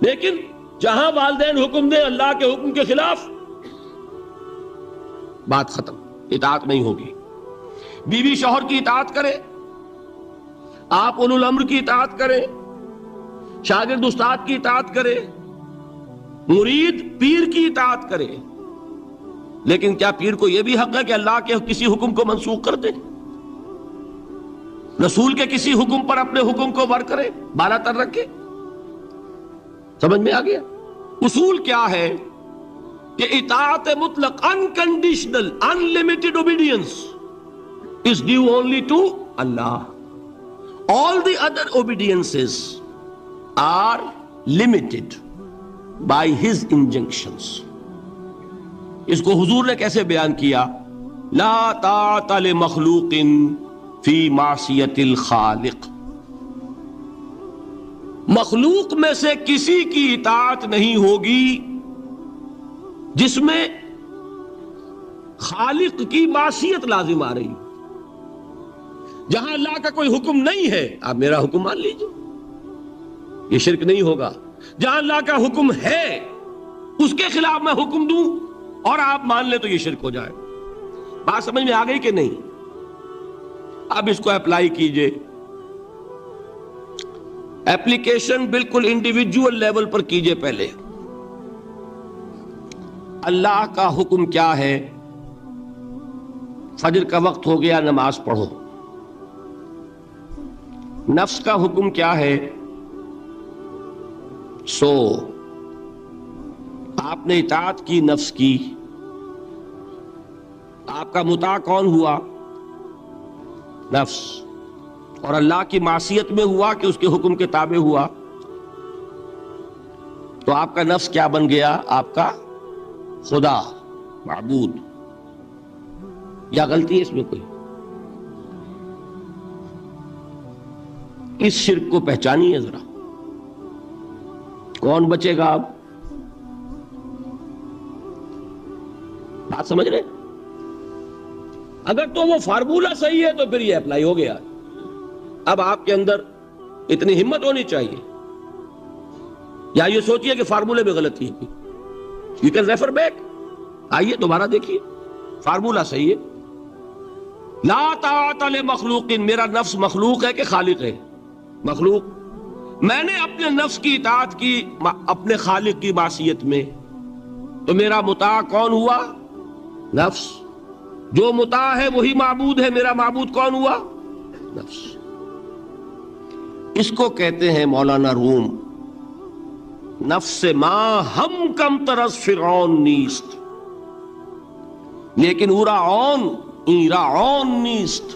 لیکن جہاں والدین حکم دیں اللہ کے حکم کے خلاف، بات ختم، اطاعت نہیں ہوگی. بیوی شوہر کی اطاعت کرے، آپ اولو الامر کی اطاعت کریں، شاگرد استاد کی اطاعت کرے، مرید پیر کی اطاعت کرے، لیکن کیا پیر کو یہ بھی حق ہے کہ اللہ کے کسی حکم کو منسوخ کر دے؟ رسول کے کسی حکم پر اپنے حکم کو ور کرے، بالا تر رکھے؟ سمجھ میں آ گیا؟ اصول کیا ہے کہ اطاعت مطلق، unconditional, unlimited obedience is due only to Allah. All the other obediences are limited by His injunctions. اس کو حضور نے کیسے بیان کیا؟ لا طاعت لمخلوق فی معصیت الخالق. مخلوق میں سے کسی کی اطاعت نہیں ہوگی جس میں خالق کی معصیت لازم آ رہی. جہاں اللہ کا کوئی حکم نہیں ہے آپ میرا حکم مان لیجئے، یہ شرک نہیں ہوگا. جہاں اللہ کا حکم ہے اس کے خلاف میں حکم دوں اور آپ مان لیں تو یہ شرک ہو جائے. بات سمجھ میں آ گئی کہ نہیں؟ اب اس کو اپلائی کیجئے. ایپلیکیشن بالکل انڈیویجول لیول پر کیجئے. پہلے اللہ کا حکم کیا ہے؟ فجر کا وقت ہو گیا، نماز پڑھو. نفس کا حکم کیا ہے؟ سو. آپ نے اطاعت کی نفس کی، آپ کا مطاع کون ہوا؟ نفس. اور اللہ کی معصیت میں ہوا کہ اس کے حکم کے تابع ہوا، تو آپ کا نفس کیا بن گیا؟ آپ کا خدا، معبود. یا غلطی ہے اس میں کوئی؟ اس شرک کو پہچانیے ذرا. کون بچے گا؟ آپ بات سمجھ رہے؟ اگر تو وہ فارمولہ صحیح ہے تو پھر یہ اپلائی ہو گیا. اب آپ کے اندر اتنی ہمت ہونی چاہیے، یا یہ سوچئے کہ فارمولے میں غلطی ہے. یو کین ریفر بیک، آئیے دوبارہ دیکھیے، فارمولہ صحیح ہے. لا طاعت لمخلوق، میرا نفس مخلوق ہے کہ خالق ہے؟ مخلوق. میں نے اپنے نفس کی اطاعت کی اپنے خالق کی معصیت میں، تو میرا مطاع کون ہوا؟ نفس. جو مطاع ہے وہی معبود ہے، میرا معبود کون ہوا؟ نفس. اس کو کہتے ہیں مولانا روم، نفس ما ہم کم ترس فرعون نیست، لیکن اورا عون ایرعون نیست.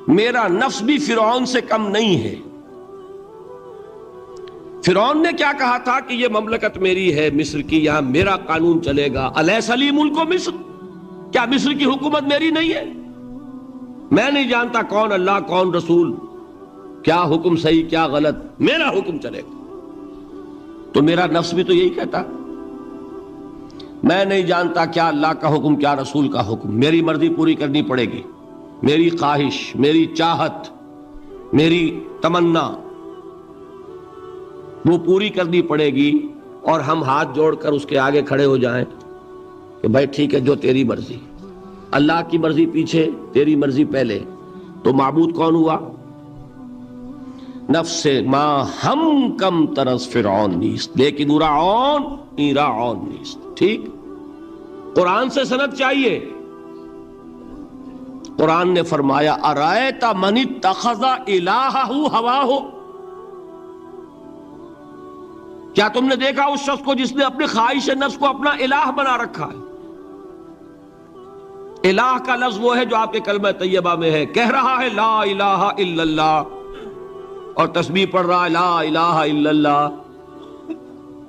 میرا نفس بھی فرعون سے کم نہیں ہے. فرعون نے کیا کہا تھا کہ یہ مملکت میری ہے مصر کی، یہاں میرا قانون چلے گا. الیس لی ملک مصر، کیا مصر کی حکومت میری نہیں ہے؟ میں نہیں جانتا کون اللہ کون رسول، کیا حکم صحیح کیا غلط، میرا حکم چلے گا. تو میرا نفس بھی تو یہی کہتا، میں نہیں جانتا کیا اللہ کا حکم کیا رسول کا حکم، میری مرضی پوری کرنی پڑے گی، میری خواہش، میری چاہت، میری تمنا وہ پوری کرنی پڑے گی. اور ہم ہاتھ جوڑ کر اس کے آگے کھڑے ہو جائیں کہ بھائی ٹھیک ہے جو تیری مرضی، اللہ کی مرضی پیچھے تیری مرضی پہلے. تو معبود کون ہوا؟ نفس ما ہم کم ترس فرعون نیست، لیکن اورعون ایرعون نیست. ٹھیک. قرآن سے سند چاہیے. قرآن نے فرمایا ارائیت من اتخذ الہہ ہواہ، کیا تم نے دیکھا اس شخص کو جس نے اپنے خواہش نفس کو اپنا الہ بنا رکھا ہے؟ الہ کا لفظ وہ ہے جو آپ کے کلمہ طیبہ میں ہے، کہہ رہا ہے لا الہ الا اللہ، اور تسبیح پڑھ رہا ہے لا الہ الا اللہ،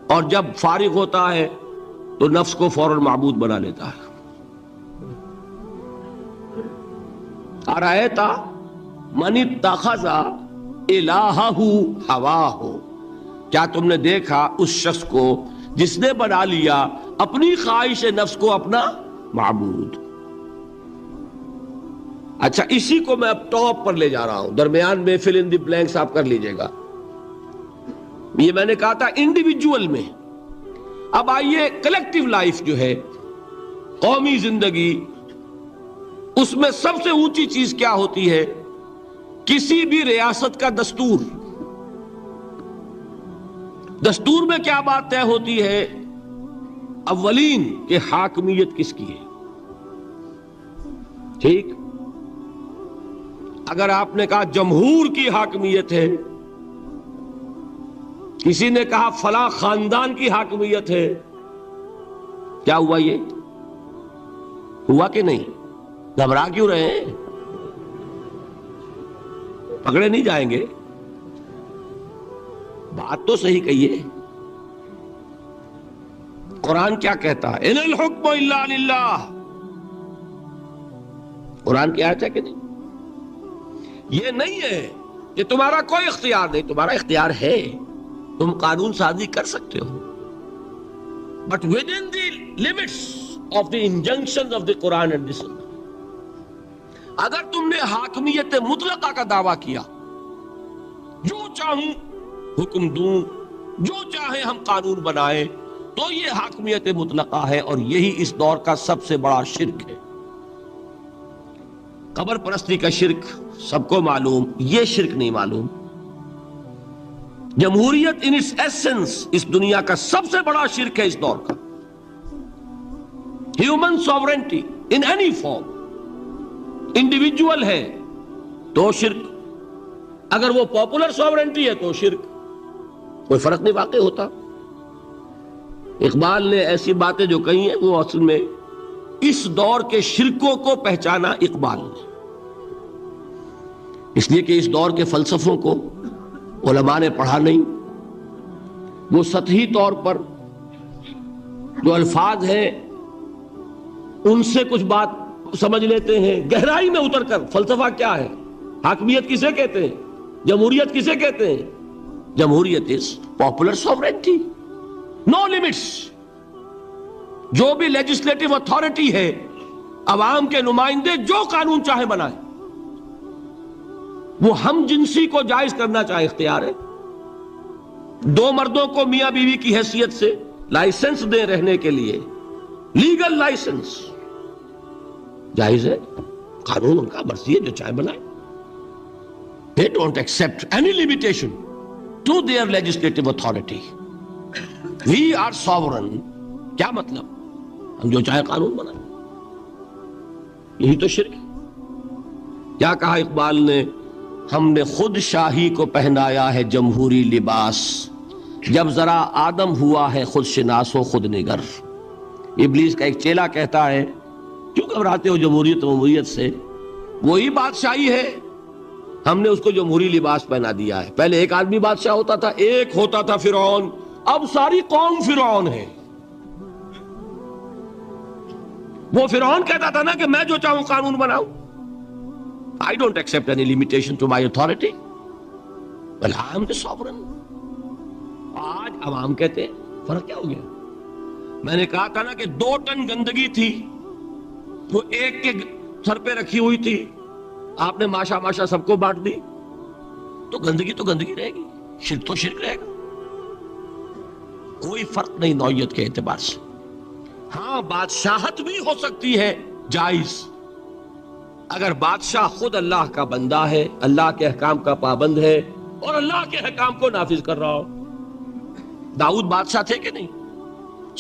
اور جب فارغ ہوتا ہے تو نفس کو فوراً معبود بنا لیتا ہے. ارائیت من اتخذ الہہ ہواہ، کیا تم نے دیکھا اس شخص کو جس نے بنا لیا اپنی خواہش نفس کو اپنا معبود. اچھا، اسی کو میں اب ٹاپ پر لے جا رہا ہوں، درمیان میں فل ان دی بلینکس آپ کر لیجئے گا. یہ میں نے کہا تھا انڈیویجول میں. اب آئیے کلیکٹیو لائف جو ہے، قومی زندگی، اس میں سب سے اونچی چیز کیا ہوتی ہے؟ کسی بھی ریاست کا دستور. دستور میں کیا بات طے ہوتی ہے؟ اولین کہ حاکمیت کس کی ہے. ٹھیک. اگر آپ نے کہا جمہور کی حاکمیت ہے، کسی نے کہا فلاں خاندان کی حاکمیت ہے، کیا ہوا؟ یہ ہوا کہ نہیں؟ گھبرا کیوں رہے ہیں؟ پکڑے نہیں جائیں گے. بات تو صحیح کہیے. قرآن کیا کہتا ہے؟ ان الحکم الا للہ. قرآن کی آیت ہے کہ نہیں؟ یہ نہیں ہے کہ تمہارا کوئی اختیار نہیں، تمہارا اختیار ہے، تم قانون سازی کر سکتے ہو، but with in the limits of the injunction of the Quran and the sunnah. اگر تم نے حاکمیت مطلقہ کا دعویٰ کیا، جو چاہوں حکم دوں، جو چاہے ہم قانون بنائیں، تو یہ حاکمیت مطلقہ ہے، اور یہی اس دور کا سب سے بڑا شرک ہے. قبر پرستی کا شرک سب کو معلوم، یہ شرک نہیں معلوم. جمہوریت ان اٹس ایسنس اس دنیا کا سب سے بڑا شرک ہے اس دور کا. Human sovereignty in any form, individual ہے تو شرک، اگر وہ پاپولر سوورنٹی ہے تو شرک، کوئی فرق نہیں واقع ہوتا. اقبال نے ایسی باتیں جو کہی ہیں وہ اصل میں اس دور کے شرکوں کو پہچانا اقبال نے، اس لیے کہ اس دور کے فلسفوں کو علماء نے پڑھا نہیں. وہ سطحی طور پر جو الفاظ ہیں ان سے کچھ بات سمجھ لیتے ہیں، گہرائی میں اتر کر فلسفہ کیا ہے، حاکمیت کسے کہتے ہیں، جمہوریت کسے کہتے ہیں. جمہوریت is popular sovereignty, know limits. جو بھی لیجسلیٹو اتھارٹی ہے عوام کے نمائندے جو قانون چاہے بنائیں، وہ ہم جنسی کو جائز کرنا چاہے اختیار ہے، دو مردوں کو میاں بیوی کی حیثیت سے لائسنس دے رہنے کے لیے، لیگل لائسنس جائز ہے، قانون ان کا مرضی ہے جو چاہے بنائے. They don't accept any limitation to their legislative authority. We are sovereign. کیا مطلب؟ ہم جو چاہے قانون بنائیں. یہی تو شرک ہے. کیا کہا اقبال نے؟ ہم نے خود شاہی کو پہنایا ہے جمہوری لباس، جب ذرا آدم ہوا ہے خود شناس و خود نگر. ابلیس کا ایک چیلا کہتا ہے کیوں گھبراتے ہو جمہوریت و سے؟ وہی بادشاہی ہے، ہم نے اس کو جمہوری لباس پہنا دیا ہے. پہلے ایک آدمی بادشاہ ہوتا تھا، ایک ہوتا تھا فرعون، اب ساری قوم فرعون ہے. وہ فرعون کہتا تھا نا کہ میں جو چاہوں قانون بناؤں. I don't accept any limitation to my authority. Well, I am the sovereign. آج عوام کہتے ہیں فرق کیا ہو گیا؟ میں نے کہا تھا نا کہ 2 ٹن گندگی تھی، وہ ایک کے سر پہ رکھی ہوئی تھی، آپ نے ماشا ماشا سب کو بانٹ دی، تو گندگی رہے گی، شرک تو شرک رہے گا. کوئی فرق نہیں نوعیت کے اعتبار سے. ہاں بادشاہت بھی ہو سکتی ہے جائز، اگر بادشاہ خود اللہ کا بندہ ہے، اللہ کے احکام کا پابند ہے اور اللہ کے احکام کو نافذ کر رہا ہو. داؤد بادشاہ تھے کہ نہیں؟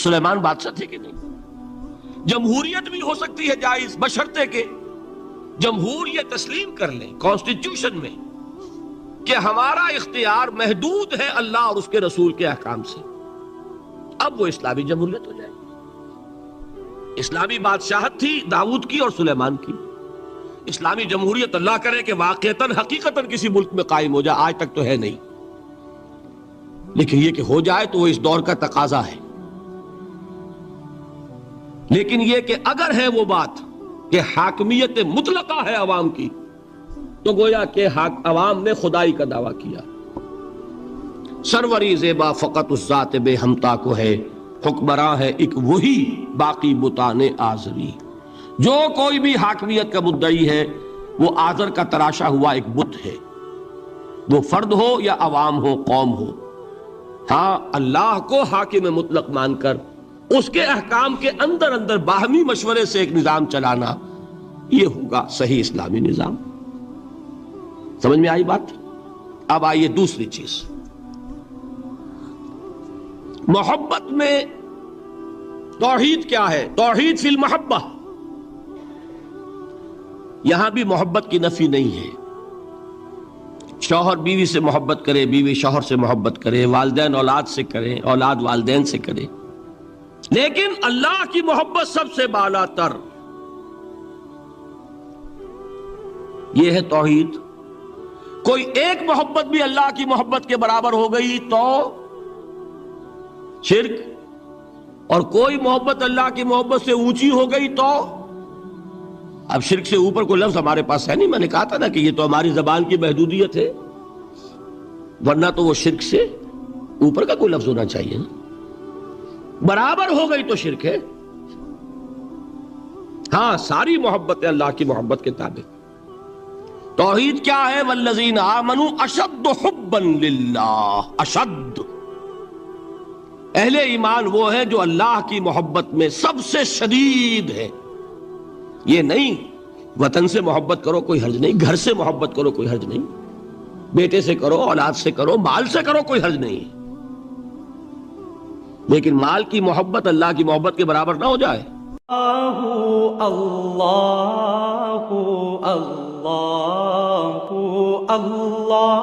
سلیمان بادشاہ تھے کہ نہیں؟ جمہوریت بھی ہو سکتی ہے جائز، بشرطے کہ جمہور یہ تسلیم کر لیں کانسٹیٹیوشن میں کہ ہمارا اختیار محدود ہے اللہ اور اس کے رسول کے احکام سے. اب وہ اسلامی جمہوریت ہو جائے. اسلامی بادشاہت تھی داؤد کی اور سلیمان کی. اسلامی جمہوریت اللہ کرے کہ واقعتاً حقیقتاً کسی ملک میں قائم ہو جائے، آج تک تو ہے نہیں، لیکن یہ کہ ہو جائے تو وہ اس دور کا تقاضا ہے. لیکن یہ کہ اگر ہے وہ بات کہ حاکمیت مطلقہ ہے عوام کی، تو گویا کہ عوام نے خدائی کا دعویٰ کیا. سروری زیبا فقط اس ذات بے ہمتا کو ہے، حکمراں ہے ایک وہی باقی بتان آزری. جو کوئی بھی حاکمیت کا مدعی ہے وہ آزر کا تراشا ہوا ایک بت ہے، وہ فرد ہو یا عوام ہو، قوم ہو. ہاں اللہ کو حاکم مطلق مان کر اس کے احکام کے اندر باہمی مشورے سے ایک نظام چلانا، یہ ہوگا صحیح اسلامی نظام. سمجھ میں آئی بات؟ اب آئیے دوسری چیز، محبت میں توحید کیا ہے؟ توحید فی المحبہ. یہاں بھی محبت کی نفی نہیں ہے. شوہر بیوی سے محبت کرے، بیوی شوہر سے محبت کرے، والدین اولاد سے کریں، اولاد والدین سے کرے، لیکن اللہ کی محبت سب سے بالا تر. یہ ہے توحید. کوئی ایک محبت بھی اللہ کی محبت کے برابر ہو گئی تو شرک، اور کوئی محبت اللہ کی محبت سے اونچی ہو گئی تو اب شرک سے اوپر کوئی لفظ ہمارے پاس ہے نہیں. میں نے کہا تھا نا کہ یہ تو ہماری زبان کی محدودیت ہے، ورنہ تو وہ شرک سے اوپر کا کوئی لفظ ہونا چاہیے نا. برابر ہو گئی تو شرک ہے. ہاں ساری محبت اللہ کی محبت کے تابع. توحید کیا ہے؟ والذین آمنوا اشد حبا للہ. اشد، اہل ایمان وہ ہے جو اللہ کی محبت میں سب سے شدید ہے. یہ نہیں وطن سے محبت کرو کوئی حرج نہیں، گھر سے محبت کرو کوئی حرج نہیں، بیٹے سے کرو، اولاد سے کرو، مال سے کرو، کوئی حرج نہیں، لیکن مال کی محبت اللہ کی محبت کے برابر نہ ہو جائے. اللہ اللہ اللہ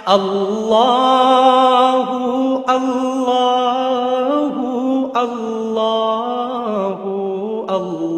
اللہ اللہ اللہ اللہ